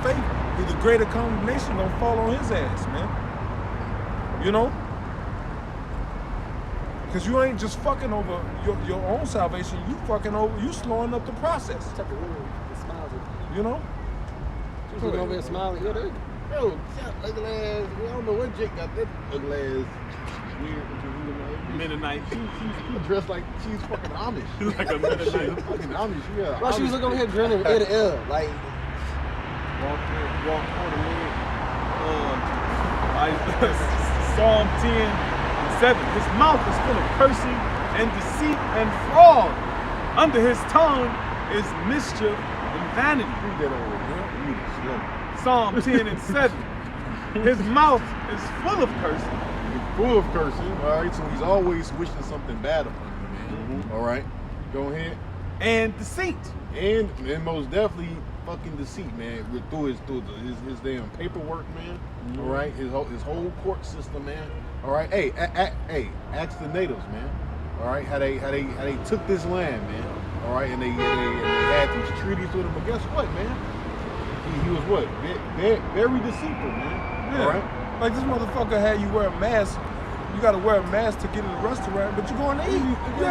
faith. The greater condemnation gonna fall on his ass, man. You know? Because you ain't just fucking over your own salvation, you slowing up the process. You know?
She's looking over here smiling. Yeah,
Yo, ugly ass. I don't know what Jake got that ugly ass weird.
Mennonite.
She dressed like she's fucking Amish.
Like a Mennonite.
Fucking Amish, yeah.
well, she was looking over here grinning ear to ear, like.
Walk on the Psalm 10 and 7. His mouth is full of cursing and deceit and fraud. Under his tongue is mischief and vanity.
Read that over there. Read it slow.
Psalm 10 and 7. His mouth is full of cursing.
He's full of cursing, all right? So he's always wishing something bad upon you, man. All right? Go ahead.
And deceit.
And most definitely fucking deceit, man. Through his damn paperwork, man. All right? His whole court system, man. All right? Hey, ask the natives, man. All right? How they took this land, man. All right? And they had these treaties with him. But guess what, man? He was what? Very deceitful, man.
Yeah.
All right?
Like, this motherfucker had you wear a mask. You gotta wear a mask to get in the restaurant, but you going to eat. You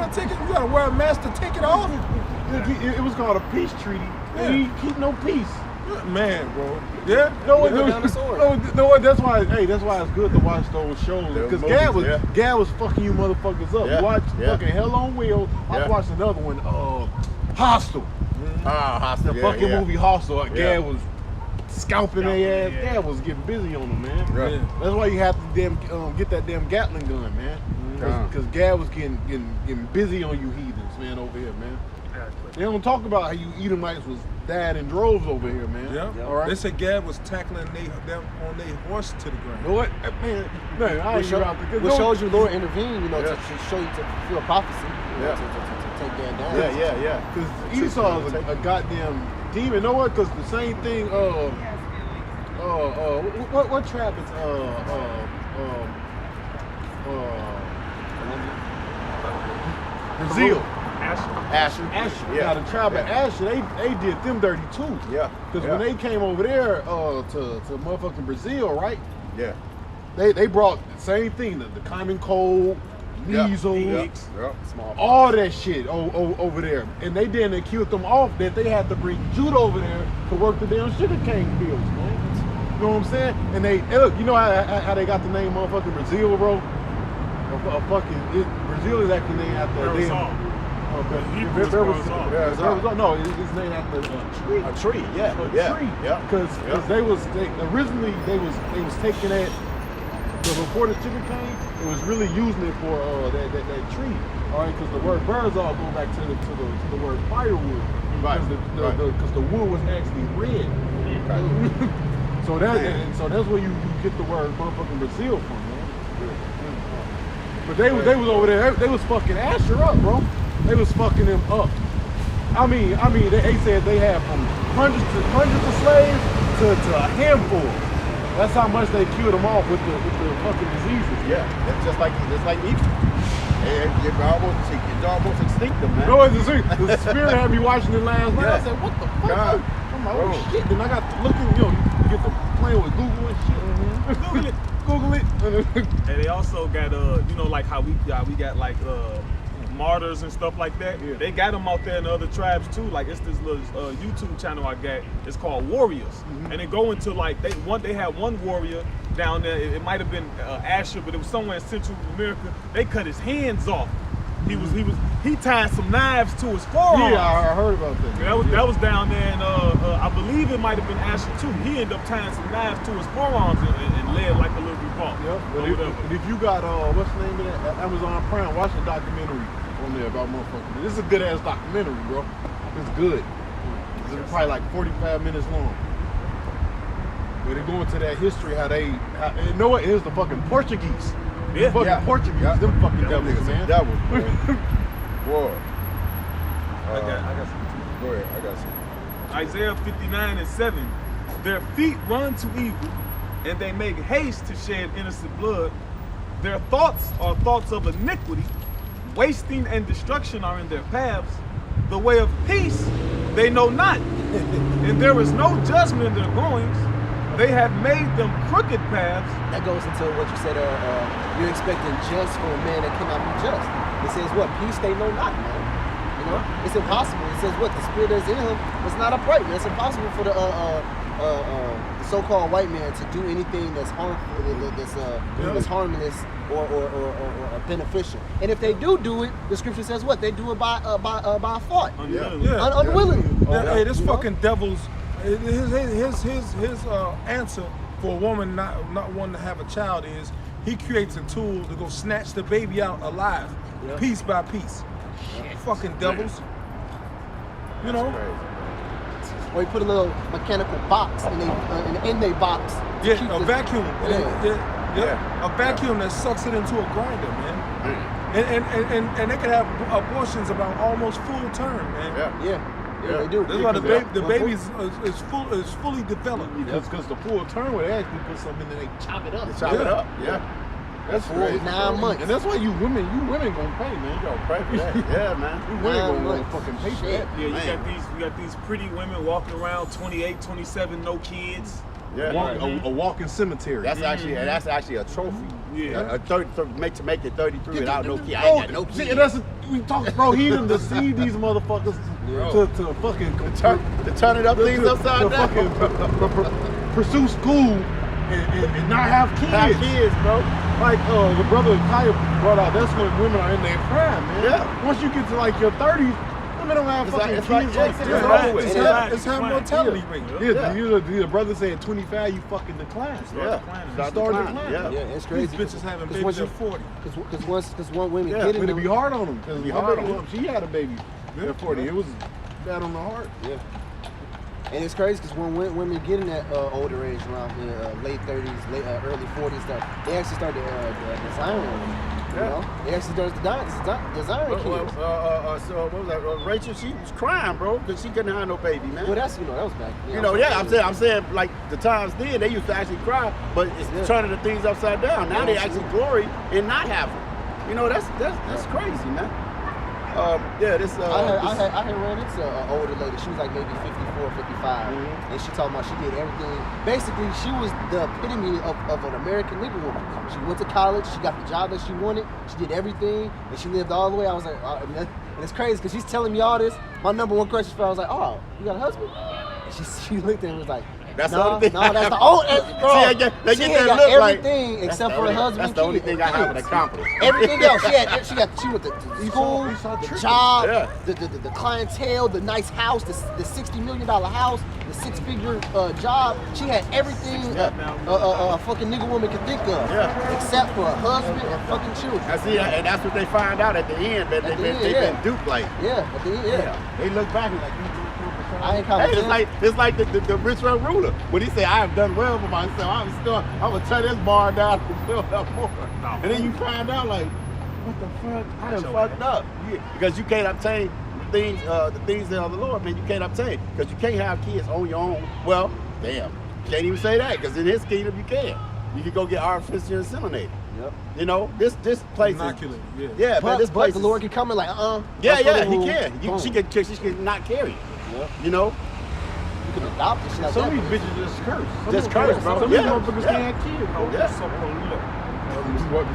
gotta wear a mask to take it off.
It was called a peace treaty. And he keep no peace.
Man, bro. Yeah?
No, that's why it's good to watch those shows.
Those
Because
movies,
Gad was fucking you motherfuckers up.
Yeah,
You watched
yeah.
fucking Hell on Wheels. I watched another one, Hostel.
Hostile.
The fucking movie Hostel.
Yeah.
Gad was scalping their ass. Gad was getting busy on them, man.
Right.
Yeah.
That's why you have to get that damn Gatling gun, man. Because Gad was getting busy on you heathens, man, over here, man. They don't talk about how you Edomites was dying in droves over here, man.
Yeah.
All right.
They said Gad was tackling them on their horse to the ground.
You know what? Man, I ain't about to
Which shows you Lord intervened, to show you to fulfill prophecy, to take that down.
Yeah.
Because Esau is a goddamn demon. You know what? Because the same thing. What tribe is Brazil?
Asher.
Asher.
Yeah.
Now the tribe of Asher, they did them dirty too.
Yeah.
Because when they came over there to motherfucking Brazil, right?
Yeah.
they brought the same thing, the common cold, measles,
Small
all that shit over there. And they didn't killed them off that they had to bring Judah over there to work the damn sugarcane fields, man. You know what I'm saying? And look, you know how they got the name motherfucking Brazil, bro? Brazil is actually named after a damn. No, it's named after a tree.
A tree, yeah.
A tree. Because they was taking that the reported sugarcane. It was really using it for that tree. All right, because the word birds all go back to the word firewood.
Right.
Because the wood was actually red. So that's where you get the word motherfucking Brazil from, man. But they was over there. They was fucking Asher up, bro. They was fucking him up. I mean, they said they had from hundreds of slaves to a handful. That's how much they killed them off with the fucking diseases.
Yeah, it's just like Egypt. And it's almost extinct them, man.
No, the spirit had me watching it last night. I said, what the fuck?
God.
I'm like, oh shit. Then I got to looking, you get to playing with Google and shit. Google it.
And they also got like how we got like martyrs and stuff like that.
Yeah.
They got them out there in the other tribes too. Like it's this little YouTube channel I got. It's called Warriors, and they go into like they had one warrior down there. It might have been Asher, but it was somewhere in Central America. They cut his hands off. He tied some knives to his forearms.
Yeah, I heard about that.
That was down there, and I believe it might have been Asher too. He ended up tying some knives to his forearms and led like a little revolt.
But if you got what's the name of that? Amazon Prime, watch the documentary on there about motherfuckers. This is a good ass documentary, bro. It's good. It's probably like 45 minutes long. But they go into that history, you know what? It is the fucking Portuguese.
Yeah.
The fucking Portuguese, them fucking devils, man.
Devils, man. Boy.
I got some.
Go ahead, I got some.
Isaiah 59:7. Their feet run to evil, and they make haste to shed innocent blood. Their thoughts are thoughts of iniquity. Wasting and destruction are in their paths. The way of peace they know not, and there is no judgment in their goings. They have made them crooked paths.
That goes into what you said. You're expecting just for a man that cannot be just. It says what? Peace they know not, man. You know, it's impossible. It says what? The spirit that's in him is not upright. It's impossible for the so-called white man to do anything that's harmful, that's harmless or beneficial. And if they do it, the scripture says what? They do it by fault, unwillingly.
Hey, this fucking devil's. His answer for a woman not wanting to have a child is he creates a tool to go snatch the baby out alive, piece by piece. Fucking devils. You know.
Or he put a little mechanical box in their box.
Yeah, a vacuum. Yeah. A vacuum that sucks it into a grinder, man. And they can have abortions about almost full term, man.
Yeah, they do.
That's why the baby is fully developed.
Because the full term would actually put something and they chop it up.
Chop it up,
That's
full
crazy.
9 months.
And that's why you women gonna pay, man.
You gonna pray for that. Yeah, man.
You women gonna fucking pay for that.
Yeah, you got these pretty women walking around 28, 27, no kids.
Yeah.
A walking cemetery.
That's actually a trophy.
Yeah.
To make it 33 without no kid. I ain't got no
See,
kid.
that's we talk, bro. He done deceived these motherfuckers to fucking
To turn it up things upside down.
Fucking pursue school and not have kids.
Have kids, bro.
Like the brother Kaya brought out. That's when women are in their prime, man.
Yeah.
Once you get to like your 30s, women don't have fucking kids.
It's high mortality rate.
The brother said 25, you fucking decline. Start declining.
Yeah.
It's crazy.
These bitches having babies at 40.
Because one women get
But
in
it'd be
them.
hard on them. Because she had a baby at 40. It was bad on the heart.
Yeah. And it's crazy because when women get in that older age, around the late 30s, early 40s, stuff, they actually start desiring. You know, they actually started desiring kids.
So what was that? Rachel, she was crying, bro, because she couldn't have no baby, man.
Well, that's that was back.
I'm saying like the times then they used to actually cry, but it's turning the things upside down. Now they actually glory in not having. You know, that's crazy, man. Yeah, this.
I had ran into an older lady. She was like maybe 54, 55, and she talking about she did everything. Basically, she was the epitome of an American nigga woman. She went to college. She got the job that she wanted. She did everything, and she lived all the way. I was like, and it's crazy because she's telling me all this. My number one question for her, I was like, oh, you got a husband? And she looked at me and was like,
that's
no,
the only thing.
no, that's the only. Bro,
See,
she ain't got everything except for her husband.
That's the only thing I haven't accomplished.
Everything else, she went to school, the job,
Yeah.
the clientele, the nice house, the $60 million house, the 6-figure job. She had everything a fucking nigga woman could think of, except for a husband and fucking children.
And that's what they find out at the end. That they've been duped like.
Yeah, at the end,
They look back and like.
I ain't
Hey, it's like the rich young ruler when he said, "I have done well for myself. I'm gonna tear this bar down and build up more."
No.
And then you find out like, what the fuck? I done fucked up. Because you can't obtain the things that are the Lord, man. You can't obtain because you can't have kids on your own. Well, damn, you can't even say that because in His kingdom you can. You can go get artificially inseminated.
Yep.
You know, this place
Inoculate,
is, yeah,
but
this place
the Lord can come in like,
yeah, He can. She can not carry.
Yep.
You know.
You can adopt this shit like
Some of
that.
these bitches just curse.
Just curse, bro.
Some of these motherfuckers can't have kids.
Oh,
Yeah.
so look.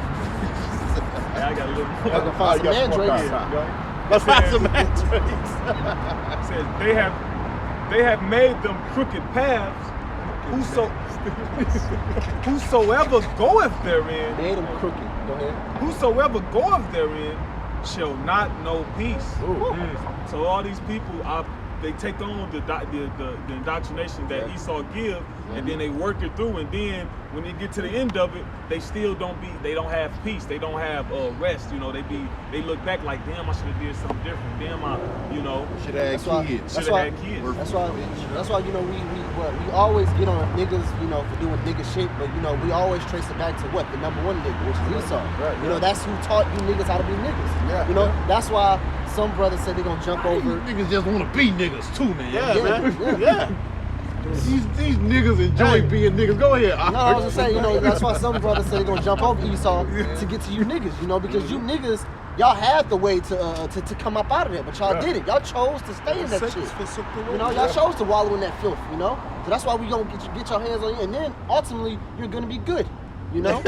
I got a little.
I can find some mandrakes.
Let's find some mandrakes.
Says they have made them crooked paths. Whosoever goeth therein,
Made them crooked. Go ahead.
whosoever goeth therein shall not know peace. So all these people they take on the indoctrination that Esau give, and then they work it through, and then when they get to the end of it, they still don't have peace. They don't have rest. You know, they look back like, damn, I should have did something different. Damn,
Should have had kids.
should have had kids.
That's why you know we always get on niggas, you know, for doing nigga shit, but you know we always trace it back to what the number one nigga, which is Esau.
Right,
you know, that's who taught you niggas how to be niggas.
Yeah,
you know, that's why some brothers said they're gonna jump over.
Niggas just want to be niggas too, man.
Yeah.
These niggas enjoy being niggas. Go ahead.
No, I was just saying, you know, that's why some brothers say they're gonna jump over Esau to get to you niggas, you know, because you niggas, y'all had the way to come up out of there, but y'all didn't. Y'all chose to stay in that shit. You know, y'all chose to wallow in that filth, you know? So that's why we gonna get your hands on you, and then ultimately you're gonna be good, you know?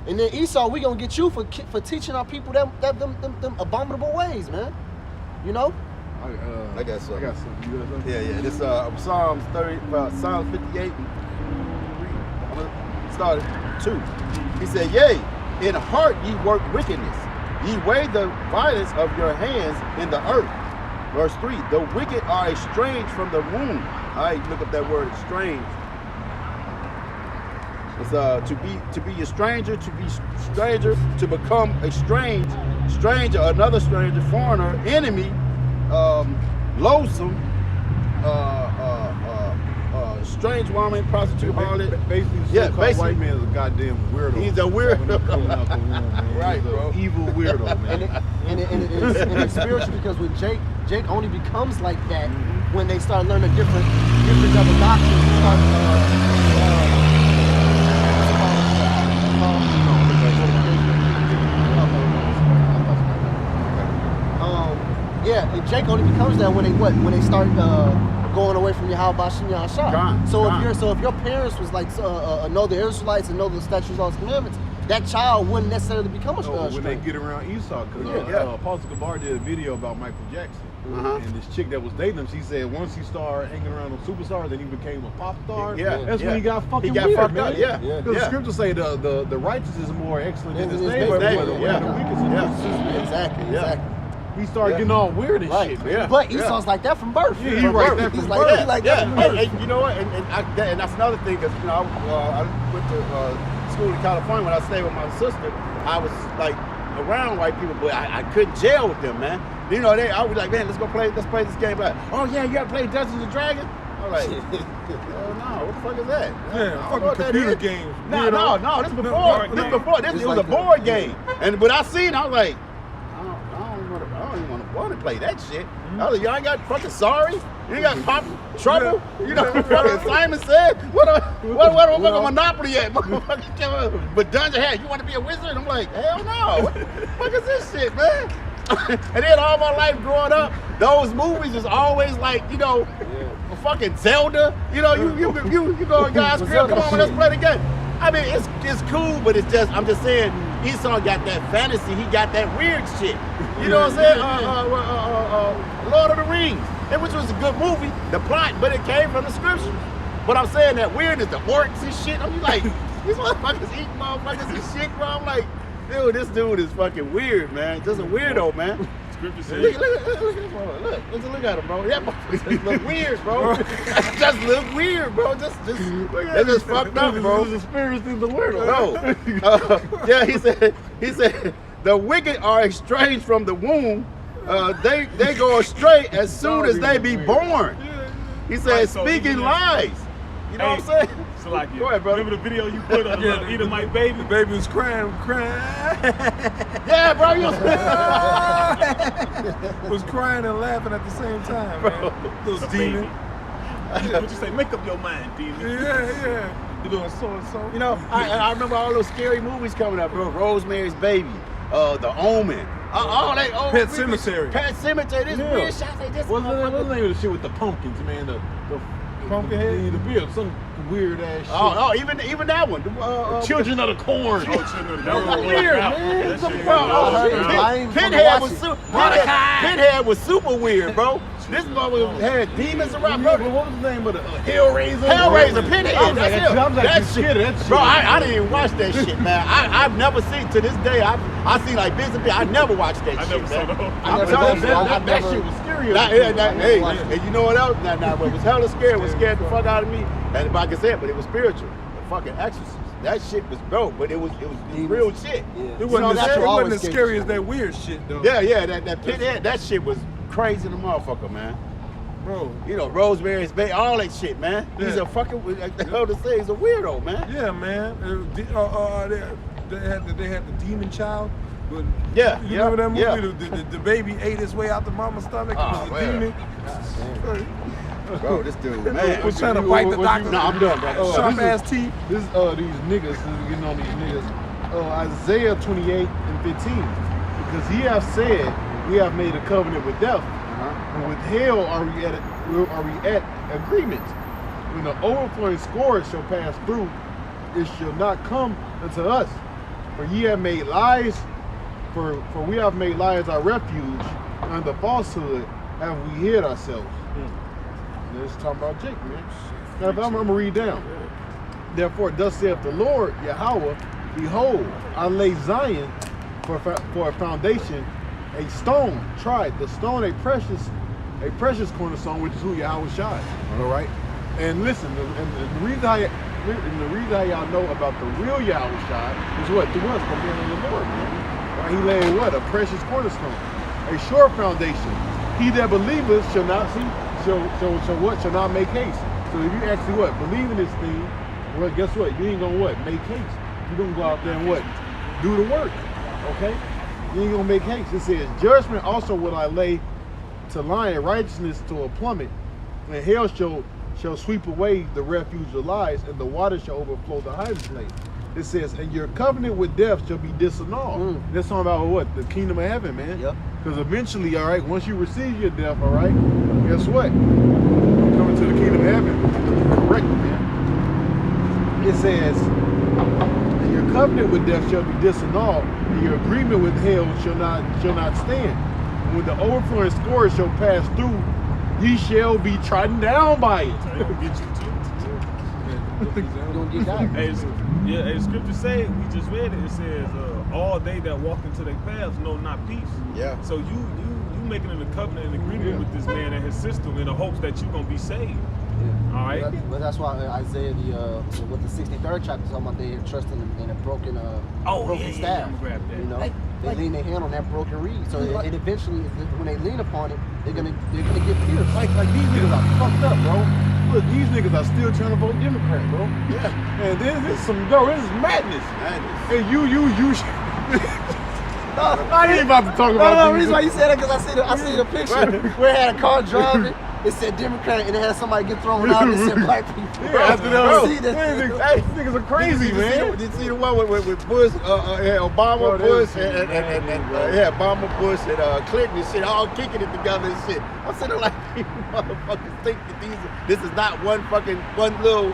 And then Esau, we gonna get you for teaching our people them abominable ways, man. You know?
I got some.
You got something.
Yeah. This Psalms 58. I'm gonna start at 2. He said, "Yea, in heart ye work wickedness. Ye weigh the violence of your hands in the earth." Verse 3. The wicked are estranged from the womb. All right, look up that word, estranged. It's to be a stranger, to be stranger, to become a stranger, another stranger, foreigner, enemy, loathsome, strange woman, prostitute, harlot.
Basically, so-called white man is a goddamn weirdo.
He's a weirdo.
Right,
bro.
Evil weirdo, man.
And it's spiritual because with Jake only becomes like that when they start learning different other doctrines. And Jake only becomes that when they start going away from Yahweh Shem Yahshua. So if your parents was like know the Israelites and know the statutes, laws, commandments, that child wouldn't necessarily become a
when they get around Esau, because Apostle Gabar did a video about Michael Jackson, and this chick that was dating him, she said once he started hanging around with superstars, then he became a pop star. That's when he got fucking weird, man. Because the scriptures say the righteous is more excellent than his neighbor,
Exactly.
He started getting all weird and shit, man.
But Esau's like that from birth.
Yeah, he's like that from birth.
He's like that from birth.
And you know what? And that's another thing, because I went to school in California. When I stayed with my sister, I was like around white people, but I couldn't jail with them, man. You know, I was like, man, let's play this game. Like, oh yeah, you gotta play Dungeons and Dragons. I'm like, oh no, what the fuck is that?
Yeah, fucking computer games.
No, this before. This was a board game. But I seen, I was like, I don't even want to play that shit. I was like, y'all ain't got fucking sorry? You ain't got pop trouble? You know, fucking Simon said, what a Monopoly at? But Dungeon had, you want to be a wizard? I'm like, hell no. What the fuck is this shit, man? And then all my life growing up, those movies is always like, you know, fucking Zelda. You know, you go in God's crib, come on, let's play the game. I mean, it's cool, but it's just, I'm just saying, Esau got that fantasy, he got that weird shit. You know what I'm saying? Lord of the Rings, which was a good movie, the plot, but it came from the scriptures. But I'm saying that weirdness, the orcs and shit, I'm like, these motherfuckers eat motherfuckers and shit, bro. I'm like, dude, this dude is fucking weird, man. Just a weirdo, man.
Scripture says.
Look at him, bro. That motherfucker just look weird, bro. Just look weird, bro. They just fucked up, bro.
There's a spirit in the world.
No. Yeah, he said, the wicked are estranged from the womb. They go astray as soon as they be born. He said,
Right, so
speaking lies. You know what I'm saying?
So like,
Go ahead, brother.
remember the video you put on Edomite baby?
The baby was crying.
Yeah, bro.
Was crying and laughing at the same time, man. Little demon.
What you say? Make up your mind, demon.
Yeah. You doing so and so?
You know, I remember all those scary movies coming up, bro. Rosemary's Baby, The Omen. All that old
Pet
movies.
Sematary.
Pet Cemetery. This weird shots like this.
What's the name of the shit with the pumpkins, man? The
Pumpkinhead?
The bill, some weird ass shit.
Oh, even that one.
Children of the Corn.
That was
weird, man. Pinhead was super weird, bro. This mother had demons around, bro.
What was the name of the Hellraiser?
Pinhead. That's shit. Bro, I didn't even watch that shit, man. I've never seen, to this day, I see like bits and bits. I never watched that shit, man.
That shit was scary.
Hey, and you know what else? Now, what was hella scary, what scared the fuck out of me, and like I said, but it was spiritual. The fucking Exorcist. That shit was dope, but it was real shit.
Yeah.
It wasn't
always
as scary as that weird shit, though.
Yeah, that Pinhead, that shit was crazy, the motherfucker, man.
Bro.
You know, Rosemary's Baby, all that shit, man. He's a fucking, hell to say, he's a weirdo, man.
Yeah, man. They had the demon child. But
Yeah,
you remember that movie?
yeah.
The baby ate his way out the mama's stomach. It was a demon.
Bro, this dude, man.
Was trying to bite the doctor.
No, I'm done, bro.
Sharp ass teeth.
These niggas is getting on these niggas. Isaiah 28 and 15. Because he have said, we have made a covenant with death. And with hell are we at agreement. When the overflowing scourge shall pass through, it shall not come unto us. For ye have made lies, for we have made lies our refuge, and the falsehood have we hid ourselves. And it's talking about Jake, man. Now, I'm gonna read down. Therefore, thus saith the Lord Yahweh, behold, I lay Zion for a foundation, a stone tried, the stone a precious cornerstone, which is who Yahweh shot. All right. And listen, and the reason how y'all know about the real Yahweh shot is what? Through us, from being in the Lord, man. Right? He laid what? A precious cornerstone, a sure foundation. He that believeth shall not see, shall not make haste. So if you actually believe in this thing, well, guess what? You ain't gonna make haste. You're gonna go out there and do the work. Okay? You ain't gonna make haste. It says, judgment also will I lay to lion, righteousness to a plummet, and hell shall sweep away the refuge of lies, and the water shall overflow the hiding place. It says, and your covenant with death shall be disannulled. That's talking about what? The kingdom of heaven, man.
Yep.
Because eventually, all right, once you receive your death, all right, guess what? You're coming to the kingdom of heaven. Correct, man. It says, and your covenant with death shall be disannulled, and your agreement with hell shall not stand. When the overflowing scourge shall pass through, ye shall be trodden down by it.
They gonna get you too.
Gonna get down.
Hey, scripture say, we just read it. It says, all they that walk into their paths know not peace.
Yeah.
So you making an covenant and agreement with this man and his sister in the hopes that you're gonna be saved. All right.
But that's why Isaiah, the 63rd chapter, talking about they trust in a broken staff.
I'm gonna grab that.
You know, they lean their hand on that broken reed. So it eventually, when they lean upon it, they're gonna get pierced.
Like these niggas are fucked up, bro. Look, these niggas are still trying to vote Democrat, bro.
Yeah.
And this is madness. And you. I ain't about to talk about
No, the reason why you said that because I see the picture where it had a car driving it said Democrat and it had somebody get thrown out and it said black people.
After that,
See that?
hey, niggas are crazy, man.
Did you see the one with Bush, Obama,
Bro,
Bush,
this is
and
crazy, bro.
Obama, Bush, and Clinton and shit, all kicking it together and shit. I'm sitting there like, you motherfuckers think that this is not one little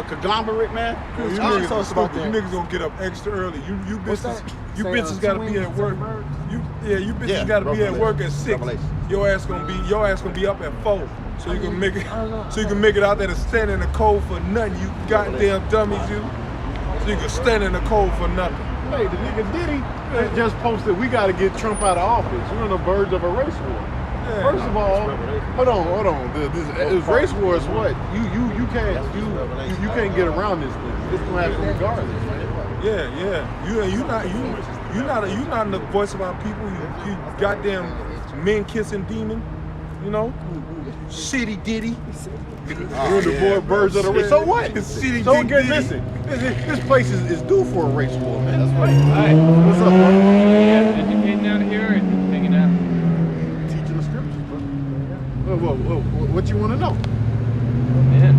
conglomerate, man.
You
I'm
niggas
so
are
about
stupid. You
that.
niggas gonna get up extra early. You
What's
bitches,
that?
you
Say,
bitches
two
gotta be
wings,
at work.
7 birds?
You bitches
Yeah,
gotta be at work at 6.
Revelation.
Your ass gonna be up at 4. So you can make it. So you can make it out there to stand in the cold for nothing. You goddamn dummies, you. So you can stand in the cold for nothing.
Hey, the nigga Diddy just posted, we got to get Trump out of office. We're on the verge of a race war.
Yeah.
First of all, hold on. This race war is what? You can't get around this thing. It's gonna happen regardless, man.
Yeah. You're not in the voice of our people. You goddamn men kissing demon. You know, shitty Diddy.
We're the birds of the race. So what?
Shitty
So
Dick
again,
Diddy.
listen. This place is due for a race war, man. That's right.
Hi.
What's up, bro?
Yeah, educating out here or just hanging out?
Teaching the scriptures, bro. Whoa. What you want to know?
Man.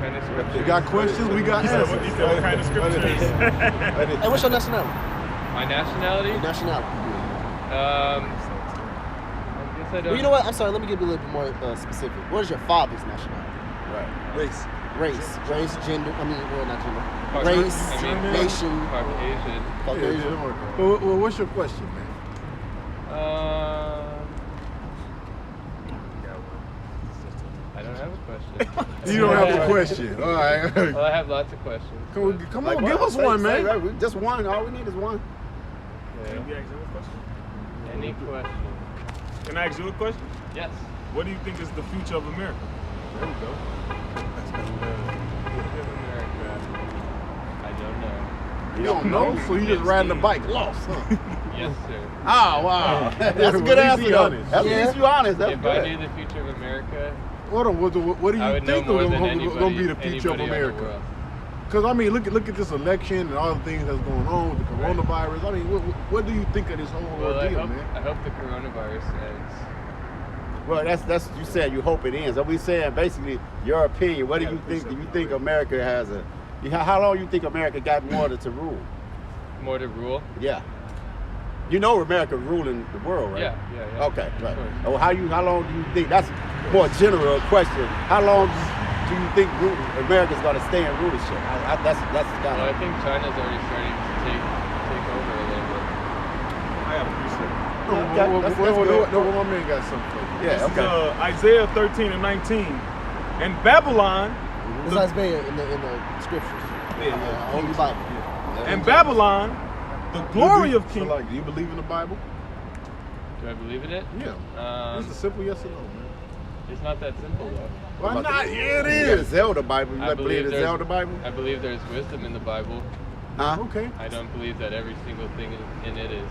Kind of scripture.
You got questions? We got answers.
What kind of scripture is?
Hey, what's your nationality?
My nationality?
Your nationality.
I guess I don't.
Well, you know what? I'm sorry. Let me get a little bit more specific. What is your father's nationality?
Race.
Race, gender. I mean, well, not gender.
Caucasian.
Race,
I mean,
nation.
Caucasian.
Caucasian.
Well, what's your question, man?
I don't have a question.
You don't have a question. All right.
Well, I have lots of questions.
Come on, give us one, man.
Just one. All we need is one.
Yeah.
Can we ask you a question?
Any question?
Can I ask you a question?
Yes.
What do you think is the future of America?
There we go. Future of America. I don't know.
You don't know, so you just riding the bike lost, huh?
Yes, sir.
Oh, wow. That's a
At
good
least
answer,
he
though.
honest.
At least you honest. That's
If I
good.
knew the future of America,
What do
I
you
would know
think
more
is
than
going to
anybody.
be the future of
anybody on the
America?
world.
Because I mean, look at this election and all the things that's going on with the coronavirus. I mean, what do you think of this whole
Well, I
ordeal,
hope,
man?
I hope the coronavirus ends.
Well, that's you said you hope it ends. Are we saying basically your opinion? What do you think? Do you think America has how long you think America got more to rule?
More to rule.
Yeah. You know America ruling the world, right?
Yeah.
Okay,
Of
right.
course.
Oh, how long do you think? That's a more general question. How long do you think America's going to stay in rulership? That's kind
Well, I
of.
think China's already starting to take over a little bit.
I have a question.
That's good.
No, my man got something for you.
Yeah.
This
Okay.
is Isaiah 13 and 19. And Babylon,
It's Isaiah in the scriptures. Holy Bible.
and Babylon, the glory of
So,
King.
like, do you believe in the Bible?
Do I believe in it?
Yeah. It's a simple yes or no, man.
It's not that simple though.
Why not? Yeah, it
Yeah, the
is.
Zelda Bible. You
I
like believe the
there's-
Zelda Bible?
I believe there's wisdom in the Bible.
Huh?
Okay.
I don't believe that every single thing in it is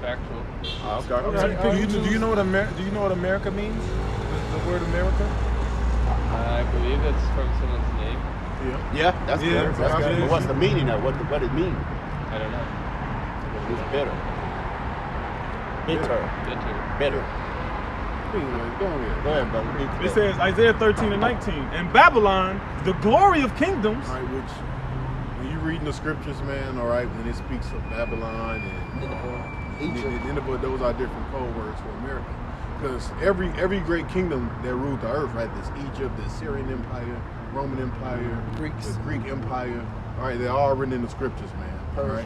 factual.
Okay.
Do you know what America means? The word America?
I believe it's from someone's name.
Yeah.
Yeah, that's
Yeah,
good. That's
okay.
good. But what's the meaning of what it means?
I don't know.
It's bitter. Bitter.
Bitter.
Anyway, go ahead.
Go ahead, brother.
It says Isaiah 13 and 19. And Babylon, the glory of kingdoms.
All right, which when you reading the scriptures, man, all right, when it speaks of Babylon and Nineveh, those are different code words for America. Because every great kingdom that ruled the earth, right? There's Egypt, the Syrian Empire, Roman Empire,
Greeks.
the Greek Empire. All right, they're all written in the scriptures, man. All right,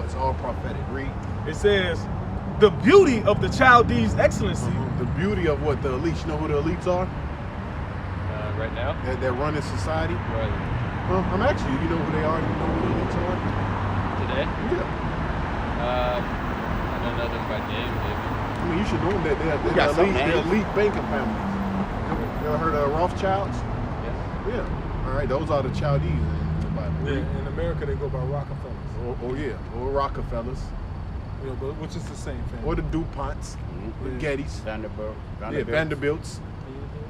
it's all prophetic. Read.
It says, the beauty of the Chaldees' excellency.
The beauty of what the elites. You know who the elites are?
Right now?
That run in society.
Where are they?
I'm asking you. You know who they are? You know who the elites are?
Today?
Yeah.
I don't know them by name, maybe.
I mean, you should know them.
We got some
They're
names.
elite banking families. You ever heard of Rothschilds?
Yes.
Yeah. All right, those are the Chaldees in the Bible.
Yeah, in America they go by Rockefellers.
Oh yeah, or Rockefellers,
You know, but which is the same thing.
or the DuPonts, the Gettys,
Vanderbilt.
yeah, Vanderbilts.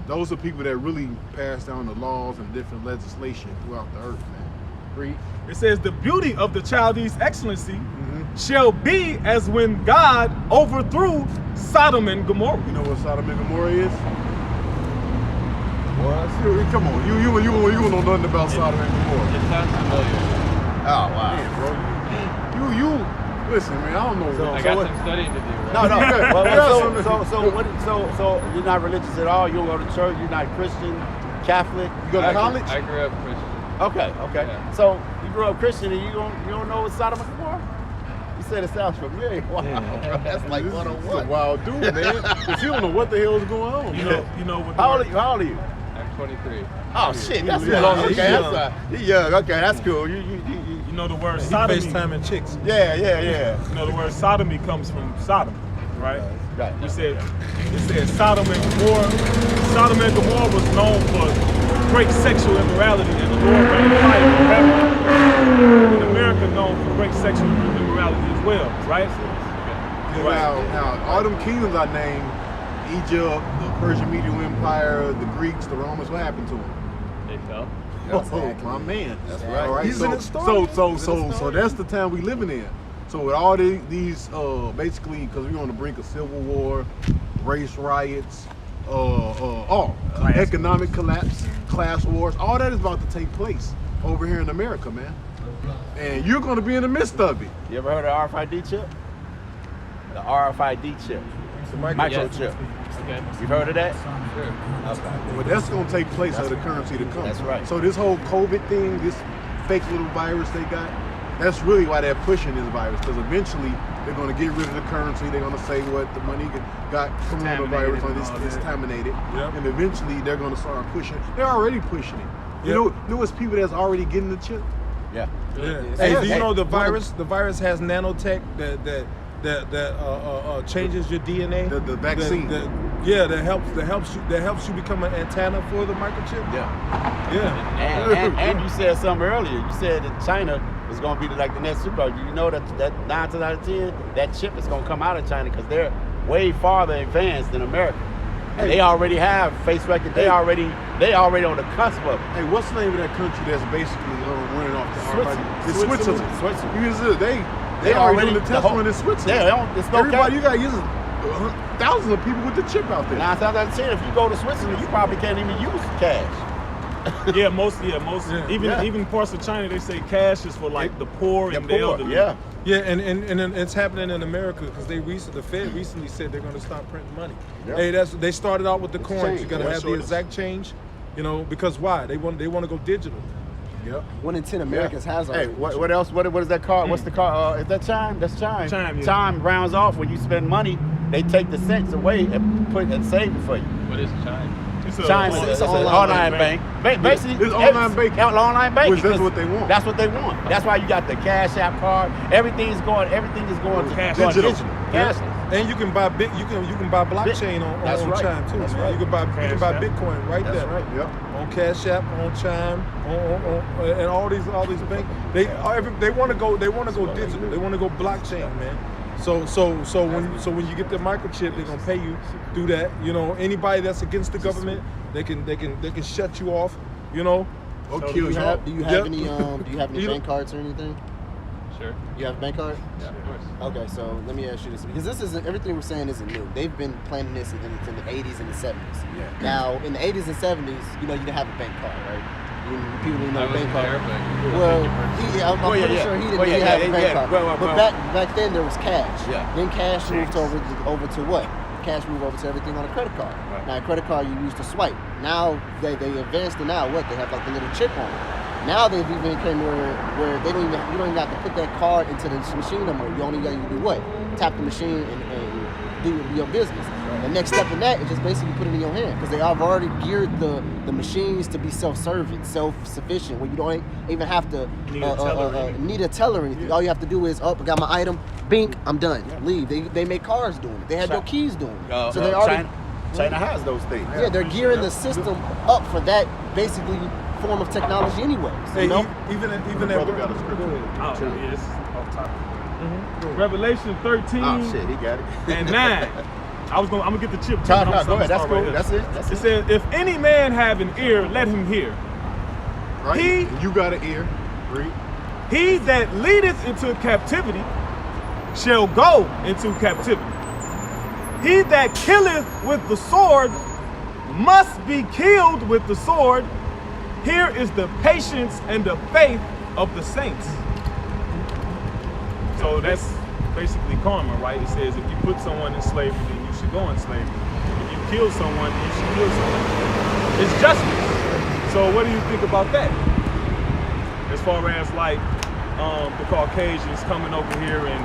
Those are people that really pass down the laws and different legislation throughout the earth, man. Read.
It says, the beauty of the Chaldees' excellency, shall be as when God overthrew Sodom and Gomorrah.
You know what Sodom and Gomorrah is?
Was?
Come on, you don't know nothing about Sodom and Gomorrah.
It sounds familiar.
Oh wow.
Man, bro, you listen, man. I don't know.
I got some studying to do, right?
No.
Yeah.
So you're not religious at all. You don't go to church. You're not Christian, Catholic.
You go to college?
I grew up Christian.
Okay.
Yeah.
So you grew up Christian and you don't know what Sodom and Gomorrah? You said it sounds familiar. Wow, bro, that's like
This is a
101.
wild dude, man. Because you don't know what the hell is going on.
You know what?
How old are you?
I'm 23.
Oh shit, that's
you
young.
young.
Okay,
You
that's
young.
you young. Okay, that's cool. You
You know the word
He
sodomy.
FaceTiming chicks.
yeah.
You know the word sodomy comes from Sodom, right?
Right.
It said Sodom and Gomorrah. Sodom and Gomorrah was known for great sexual immorality, and the Lord rained fire from heaven. And America known for great sexual immorality as well, right?
Now, all them kingdoms I named, Egypt, the Persian Median Empire, the Greeks, the Romans, what happened to them?
They fell.
Oh, my man.
That's right.
All right.
He's in the story.
So that's the time we living in. So with all these basically, because we're on the brink of civil war, race riots, economic collapse, class wars, all that is about to take place over here in America, man. And you're going to be in the midst of it.
You ever heard of RFID chip? The RFID chip.
The
Microchip.
Okay.
You've heard of that?
Sure.
Okay.
But that's going to take place of the currency to come.
That's right.
So this whole COVID thing, this fake little virus they got, that's really why they're pushing this virus, because eventually they're going to get rid of the currency. They're going to say what the money got coronavirus on, it's contaminated.
Yep.
And eventually they're going to start pushing. They're already pushing it. You know it's people that's already getting the chip?
Yeah.
Yeah.
Hey,
Hey, do you know the
one of-
virus? The virus has nanotech that changes your DNA.
The vaccine.
that helps you become an antenna for the microchip.
Yeah.
Yeah.
And you said something earlier. You said that China is going to be like the next superpower. You know that 9 times out of 10, that chip is going to come out of China because they're way farther advanced than America. And they already have face recognition. They already on the cusp of it.
Hey, what's the name of that country that's basically running off the
Switzerland.
It's Switzerland.
Switzerland.
They already doing the test run in Switzerland.
Yeah, it's no
Everybody, you got using thousands of people with the chip out there.
9 times out of 10, if you go to Switzerland, you probably can't even use cash.
Yeah, most
Yeah.
even parts of China they say cash is for like the poor and the elderly.
Yeah.
Yeah, and it's happening in America because the Fed recently said they're going to stop printing money.
Yeah.
Hey, they started out with the coins.
change.
You're going to
Yeah,
have
sure
the
it is.
exact change, because why? They want to go digital.
Yep.
1 in 10 Americans has
Hey,
already.
what else? What is that card? What's the card? Is that chime? That's chime.
Chime, yeah.
Chime rounds off when you spend money. They take the cents away and save it for you.
What is Chime?
It's
Chime
it's
is an
an
online bank. Basically,
It's online banking.
Online banking.
Which that's
because
what they want.
That's what they want. That's why you got the Cash App card. Everything is going to
Cash
digital.
digital.
Cashless.
And you can buy you can buy blockchain
That's
on
right.
Chime too.
That's
man.
right.
You can buy
Cash App.
Bitcoin right
That's
there.
right.
Yep.
On Cash App, on Chime, on and all these banks. They want to go digital. They want to go blockchain, man. So when you get the microchip, they're gonna pay you through that. Anybody that's against the government, they can shut you off.
Or
So
Do
kill
you
you.
have any
You
bank cards or anything?
Sure.
You have a bank card?
Yeah, of course.
Okay, so let me ask you this, because this isn't everything we're saying isn't new. They've been planning this in the 80s and the 70s.
Yeah.
Now, in the 80s and 70s, you didn't have a bank card, right? People didn't know
I
a bank
wasn't
card.
there, but
Well, I'm
Well,
pretty
yeah,
sure he
yeah.
didn't
Well, yeah,
have
yeah,
a bank
yeah.
card.
Well,
but back then there was cash.
Yeah.
Then cash moved over to what? Cash moved over to everything on a credit card.
Right.
Now a credit card you use to swipe. Now they advanced to now what? They have like the little chip on it. Now they've even came where you don't even have to put that card into the machine no more. You only got to do what? Tap the machine and do your business. The next step in that is just basically put it in your hand, because they have already geared the machines to be self-serving, self-sufficient, where you don't even have to need a teller or anything. All you have to do is, I got my item, bink, I'm done. Leave. They make cars doing it. They have your keys doing it. So they already
China has those things.
yeah, they're gearing the system up for that basically form of technology anyways.
Hey,
You know?
even that.
Brother got a scripture.
Oh, yes. Off topic. Revelation 13
Oh shit, he got it.
and 9. I'm gonna get the chip.
Go
I'm
ahead.
gonna
That's
start
cool.
right
That's
here.
it. That's
It
it.
says, if any man have an ear, let him hear.
Right?
He-
You got an ear. Read.
He that leadeth into captivity shall go into captivity. He that killeth with the sword must be killed with the sword. Here is the patience and the faith of the saints. So that's basically karma, right? It says if you put someone in slavery, then you should go in slavery. If you kill someone, then you should kill someone. It's justice. So what do you think about that? As far as like the Caucasians coming over here and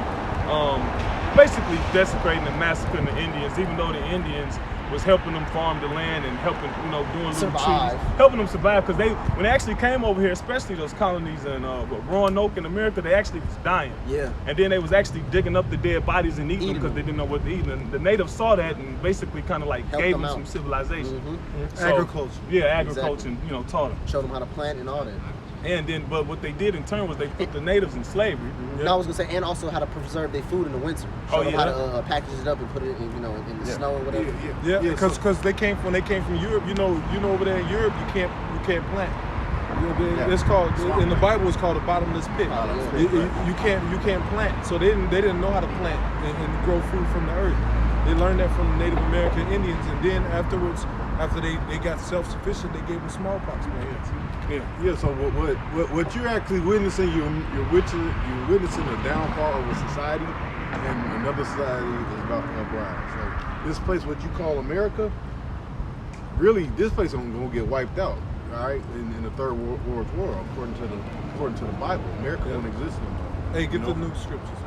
basically desecrating and massacring the Indians, even though the Indians was helping them farm the land and helping, doing little
Survive.
treaties, helping them survive, because when they actually came over here, especially those colonies in Roanoke in America, they actually was dying.
Yeah.
And then they was actually digging up the dead bodies and eating them because they didn't know what to eat. And the natives saw that and basically kind of like
Helped
gave
them
them
out.
some civilization. So,
Agriculture.
Yeah, agriculture,
Exactly.
and taught them.
Show them how to plant and all that.
And then, but what they did in turn was they put the natives in slavery.
And I was gonna say, and also how to preserve their food in the winter. Show
Oh,
them
yeah.
how to package it up and put it in, in the snow or whatever.
Yeah, because they came from Europe. You know over there in Europe you can't plant. It's called in the Bible. It's called a bottomless pit. You can't plant. So they didn't know how to plant and grow food from the earth. They learned that from the Native American Indians, and then afterwards, after they got self-sufficient, they gave them smallpox.
Yeah. So what you're actually witnessing, you're witnessing the downfall of a society, and another society is about to uprise. So this place, what you call America, really, this place is gonna get wiped out. All right, in the Third World War, according to the Bible, America don't exist anymore.
Hey, get the new scriptures.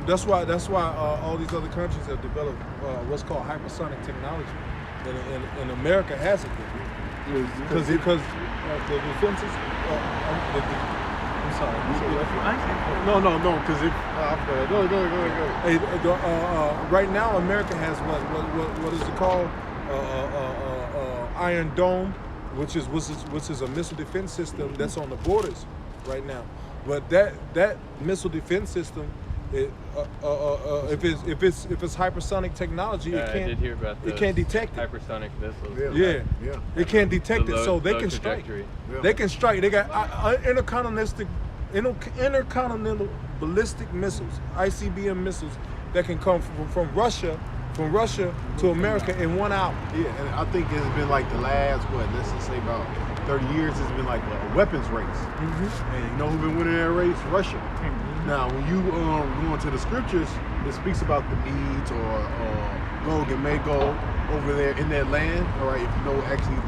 That's why all these other countries have developed what's called hypersonic technology, and America hasn't. Because the defenses. I'm sorry.
No, because if go ahead.
Hey, right now America has what is it called? Iron Dome, which is a missile defense system that's on the borders right now. But that missile defense system, if it's hypersonic technology,
I did hear about
it can't detect it.
hypersonic missiles.
Yeah.
Yeah.
It can't detect
The
it, so they
low
can strike.
trajectory.
Yeah.
They can strike. They got intercontinental ballistic missiles, ICBM missiles, that can come from Russia to America in 1 hour.
Yeah, and I think it's been like the last, let's just say about 30 years, it's been like a weapons race. And you know who's been winning that race? Russia. Now, when you go into the scriptures, it speaks about the Medes or Gog and Magog over there in that land, all right, if you know actually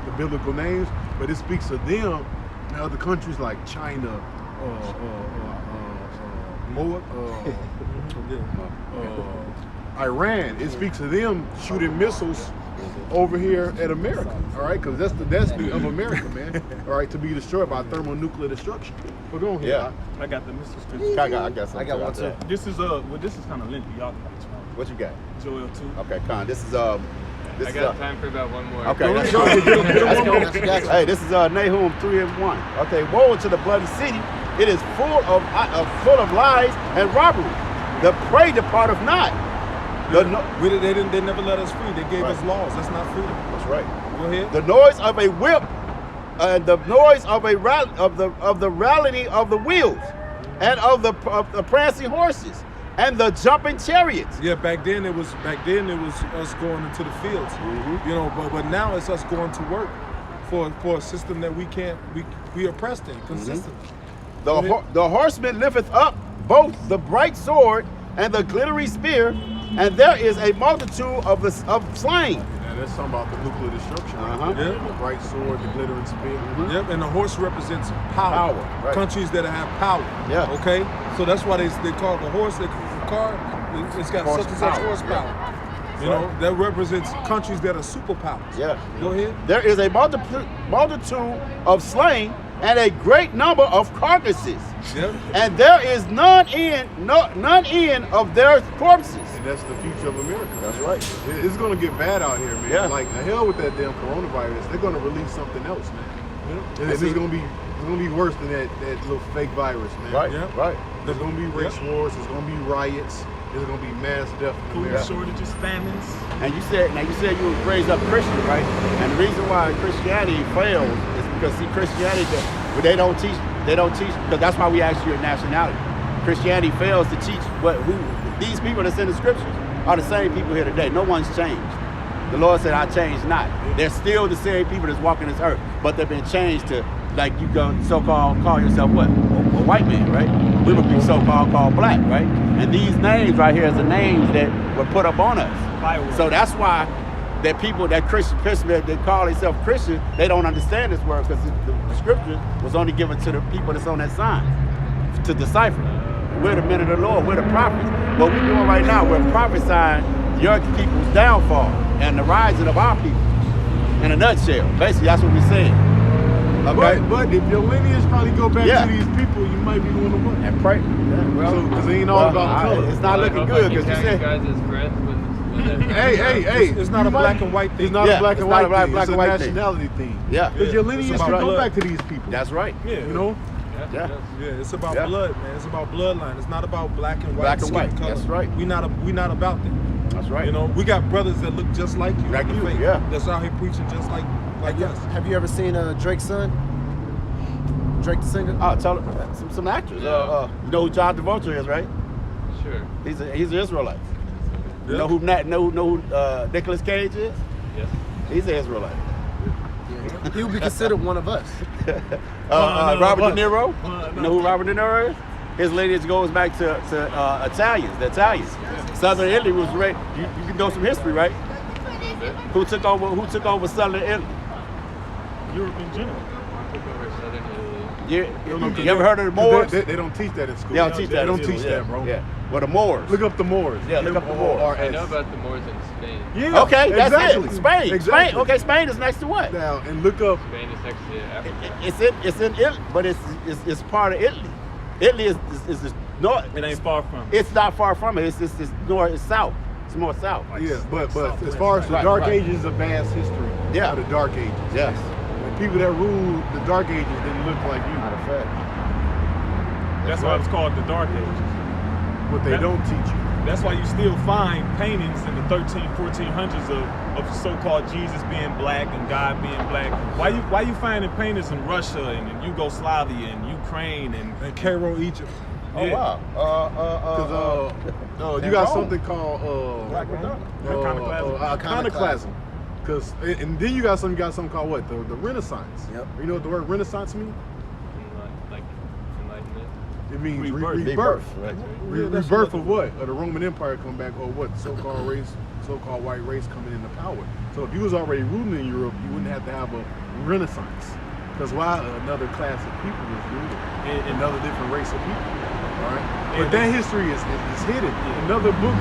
the biblical names, but it speaks of them and other countries like China, Iran. It speaks of them shooting missiles over here at America, all right? Because that's the destiny of America, man. All right, to be destroyed by thermonuclear destruction. But go on here.
Yeah.
I got the missile scripture.
I got something.
I got one
out there.
too.
This is kind of lengthy. Y'all can which one?
What you got?
Joel 2.
Okay, Con. This is
I got time for about one more.
Okay, let's
go.
go. Let's go.
That's what you got.
Hey, this is Nahum 3:1. Okay, woe unto the bloody city! It is full of lies and robbery. The prey departeth not.
They never let us free. They gave us laws. That's not freedom.
That's right.
Go ahead.
The noise of a whip, and the noise of the rallying of the wheels, and of the prancing horses, and the jumping chariots.
Yeah, back then it was us going into the fields. But now it's us going to work for a system that we oppressed in consistently.
The horseman lifteth up both the bright sword and the glittering spear, and there is a multitude of slain.
Yeah, that's talking about the nuclear destruction.
Uh-huh.
Right?
Yeah.
The bright sword, the glittering spear.
Yep, and the horse represents power.
Right.
Countries that have power.
Yeah.
Okay, so that's why they call the horse the car. It's got such and such
Horsepower.
horsepower. You know, that represents countries that are superpowers.
Yeah.
Go ahead.
There is a multitude of slain and a great number of carcasses,
Yep.
and there is none end of their corpses.
And that's the future of America.
That's right.
It's going to get bad out here, man.
Yeah.
Like, the hell with that damn coronavirus. They're going to release something else, man. And it's going to be worse than that little fake virus, man.
Right.
Yeah.
Right.
There's going to be race wars. There's going to be riots. There's going to be mass death in
Food
America.
shortages, famines.
And you said you was raised up Christian, right? And the reason why Christianity fails is because Christianity, they don't teach because that's why we ask you your nationality. Christianity fails to teach who these people that's in the scriptures are the same people here today. No one's changed. The Lord said, I changed not. They're still the same people that's walking this earth, but they've been changed to, like you go so-called call yourself what? A white man, right? We would be so-called called black, right? And these names right here is the names that were put up on us. So that's why that people, that Christian that call themselves Christian, they don't understand this word because the scripture was only given to the people that's on that sign to decipher. We're the men of the Lord, we're the prophets. What we're doing right now, we're prophesying your people's downfall and the rising of our people. In a nutshell, basically that's what we're saying. Okay?
But if your lineage probably go back to these people, you might be doing the work.
And pray. Yeah, well,
because it ain't all about color.
It's not looking good because you said.
You guys as friends with
Hey,
It's not a black and white thing.
It's not a black and white thing.
Black
it's
and
a
white thing.
nationality thing.
Yeah.
Because your lineage
It's
can
about
go
blood.
back to these people.
That's right.
Yeah.
You know?
Yeah.
Yeah, it's about
Yeah.
blood, man. It's about bloodline. It's not about black and white.
Black and
skin
white.
color.
That's right.
We not about that.
That's right.
You know, we got brothers that look just like you.
Like
in the
you,
faith,
yeah.
That's out here preaching just like us.
Have you ever seen Drake's son? Drake the singer?
Oh, tell some actors. You know who John Travolta is, right?
Sure.
He's an Israelite. You
Yeah.
know who Nicolas Cage is?
Yes.
He's an Israelite.
Yeah. He would be considered one of us.
Robert De Niro. You know who Robert De Niro is? His lineage goes back to Italians. The Italians. Southern Italy was right. You know some history, right? Who took over Southern Italy?
Europe in general.
Took over Southern Italy.
You ever heard of the Moors?
They don't teach that in school.
They don't teach that.
They don't
in school,
teach
yeah.
that, bro.
Yeah. Well, the Moors.
Look up the Moors.
Yeah, look up the Moors.
I know about the Moors in Spain.
Yeah.
Okay, that's
exactly.
it. Spain.
Exactly.
Spain. Okay, Spain is next to what?
Now and look up.
Spain is next to Africa.
It's in Italy, but it's part of Italy. Italy is the north.
It ain't far from.
It's not far from it. It's north. It's south. It's more south.
Yeah, but as far as the
Right,
Dark
right.
Ages of vast history.
Yeah.
Of the Dark Ages.
Yes.
And people that ruled the Dark Ages didn't look like you.
Matter of fact.
That's why it's called the Dark Ages.
What they don't teach you.
That's why you still find paintings in the 1400s of so-called Jesus being black and God being black. Why you finding paintings in Russia and in Yugoslavia and Ukraine and
Cairo, Egypt.
Oh
Yeah.
wow.
Because you
and
got
Rome.
something called
Black Madonna.
iconoclasm. Because and then you got something called what? The Renaissance.
Yep.
You know what the word Renaissance means?
Like enlightenment.
It means
Rebirth.
rebirth.
Right.
Rebirth of what? Of the Roman Empire come back, or what? So-called race, so-called white race coming into power. So if you was already ruling in Europe, you wouldn't have to have a Renaissance. Because why? Another class of people is ruling, another different race of people. All right. But that history is hidden. Another book,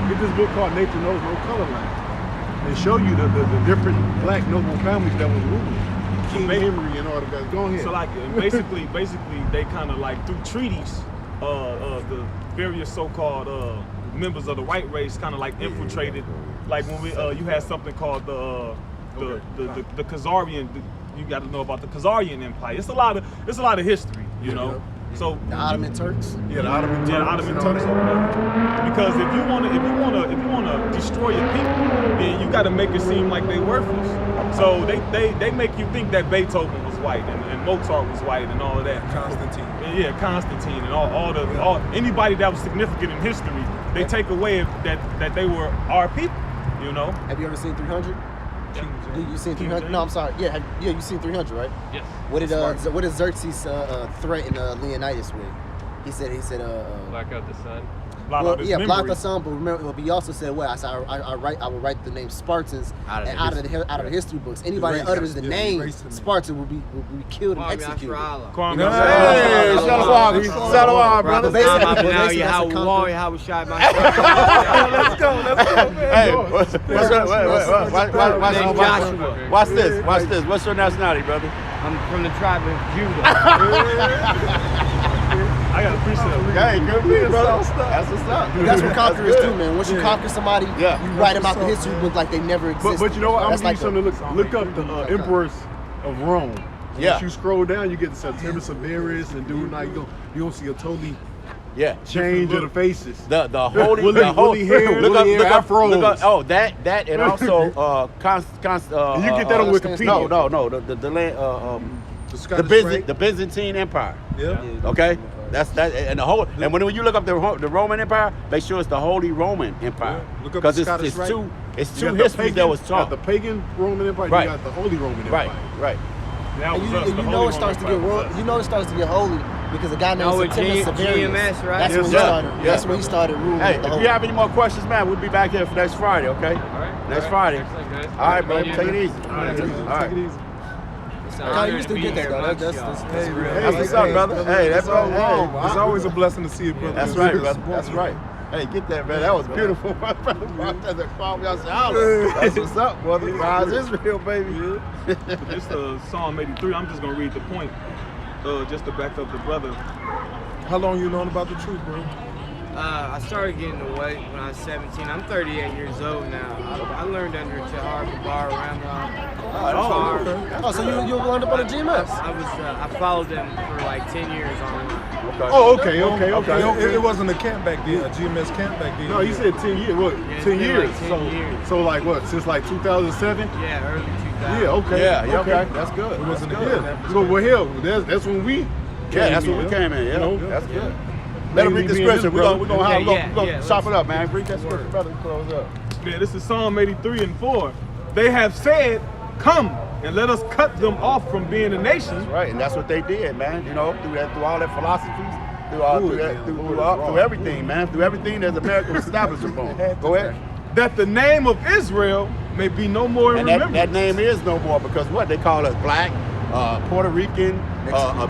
get this book called Nature Knows No Color Line. They show you the different black noble families that was ruling. King Henry and all the guys. Go ahead.
so like basically they kind of like through treaties, the various so-called members of the white race kind of like infiltrated. Like when we you had something called the Khazarian. You got to know about the Khazarian Empire. It's a lot of history, you know. So
The Ottoman Turks.
Yeah, the Ottoman Turks.
Yeah, the Ottoman
and all
Turks
that.
over there. Because if you wanna destroy your people, then you got to make it seem like they worthless. So they make you think that Beethoven was white and Mozart was white and all of that.
Constantine.
Yeah, Constantine and all anybody that was significant in history, they take away that they were our people. You know.
Have you ever seen 300? You seen
King
300?
James?
No, I'm sorry. Yeah, you seen 300, right?
Yes.
What did Xerxes threaten Leonidas with? He said
Black out the sun.
Blot
well,
out his
yeah, block
memory.
the sun, but remember, he also said what? I said I will write the name Spartans out of the history books. Anybody that utters the name Spartan will be killed and executed.
Kwame
Hey,
Nkrumah.
Shalom, brother.
Basically, that's the conquer-
Hey, watch this. What's your nationality, brother?
I'm from the tribe of Judah.
I got a precept.
Hey, good for you, brother. That's what's up.
That's what conquerors do, man. Once you conquer somebody,
Yeah.
you write about the history book like they never existed.
But you know what? I'm
That's
gonna give you
like
something to look up. The emperors of Rome.
Yeah.
Once you scroll down, you get September Severus and dude. Now you gonna see a totally
Yeah.
change of the faces.
The holy,
Woolly hair, woolly hair, afros.
Oh, that and also
And you get that on Wikipedia.
No, the land
The Scottish Rite.
the Byzantine Empire.
Yeah.
Okay, That's that, and the whole. And when you look up the Roman Empire, make sure it's the Holy Roman Empire,
Yeah, look up
because
the
it's
Scottish Rite.
two
You got the
histories that was
you got
taught.
the pagan Roman Empire,
Right.
you got the Holy Roman Empire.
Right.
That
And
was
you,
us,
and
the
you
Holy
know it
Roman
starts to get
Empire was us.
you know it starts to get holy because a guy named
No, with
Septimius
G-
Severus.
GMS, right?
That's when he
Yes,
started.
yeah.
That's when he started ruling.
Hey,
the
if
whole.
you have any more questions, man, we'll be back here for next Friday. Okay.
All right.
Next
all right.
Friday.
Excellent, guys.
All right, bro.
Thank you.
Take it easy.
All right,
Take it
All right.
easy.
It's an
Kyle,
honor
you
to
still
be
get that
here
though.
amongst
That's
y'all.
That's what's up, brother. Hey, that's all. Hey,
It's always a blessing to see a brother.
that's right, brother. That's right. Hey, get that, man. That was beautiful, my brother. That's what's up, brother. Rise Israel, baby.
This Psalm 83. I'm just gonna read the point, just to back up the brother.
How long you known about the truth, bro?
I started getting away when I was 17. I'm 38 years old now. I learned under Tahar Gabar Ramla.
Oh, so you wound up on the GMS?
I followed them for like 10 years online.
Oh, okay.
It wasn't a camp back then, a GMS camp back then.
No, you said 10 years. What?
it's
10
been
years.
like 10
so,
years.
so like what? Since like 2007?
Yeah, early 2000s.
Yeah. Okay.
Yeah,
Okay.
okay. That's good.
It wasn't a
Yeah. Well, hell, that's when we.
Yeah, that's
came
when
in,
we came in. Yeah,
You know?
that's good. Let him read the
Me and
scripture.
this
We're gonna
Yeah,
chop
let's-
it up, man. Read that scripture, brother. Close up.
Yeah, this is Psalm 83 and 4. They have said, "Come and let us cut them off from being a nation."
Right, and that's what they did, man. You know, through all their philosophies, through everything, man. Through everything that America was established upon. Go ahead.
That the name of Israel may be no more in
And that
remembrance.
name is no more because what they call us black, Puerto Rican,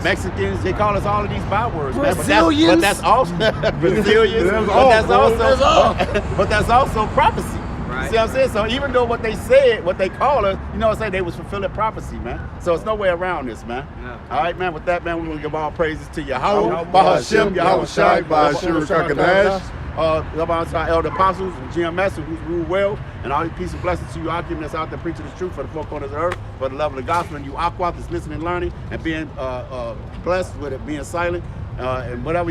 Mexicans. They call us all of these bywords, man.
Brazilians.
But that's also Brazilians. But that's also prophecy.
Right.
See what I'm saying? So even though what they said, what they call us, you know what I'm saying, they was fulfilling prophecy, man. So it's no way around this, man.
No.
All right, man. With that, man, we're gonna give all praises to Yahweh,
Bahashem, Yahweh Shai, Bahashir Kakadash.
our elder apostles and GMS who's ruled well, and all these peace and blessings to you, Akim, that's out there preaching the truth for the four corners of the earth, for the love of the gospel, and you Aqua that's listening, learning, and being blessed with it, being silent, and whatever you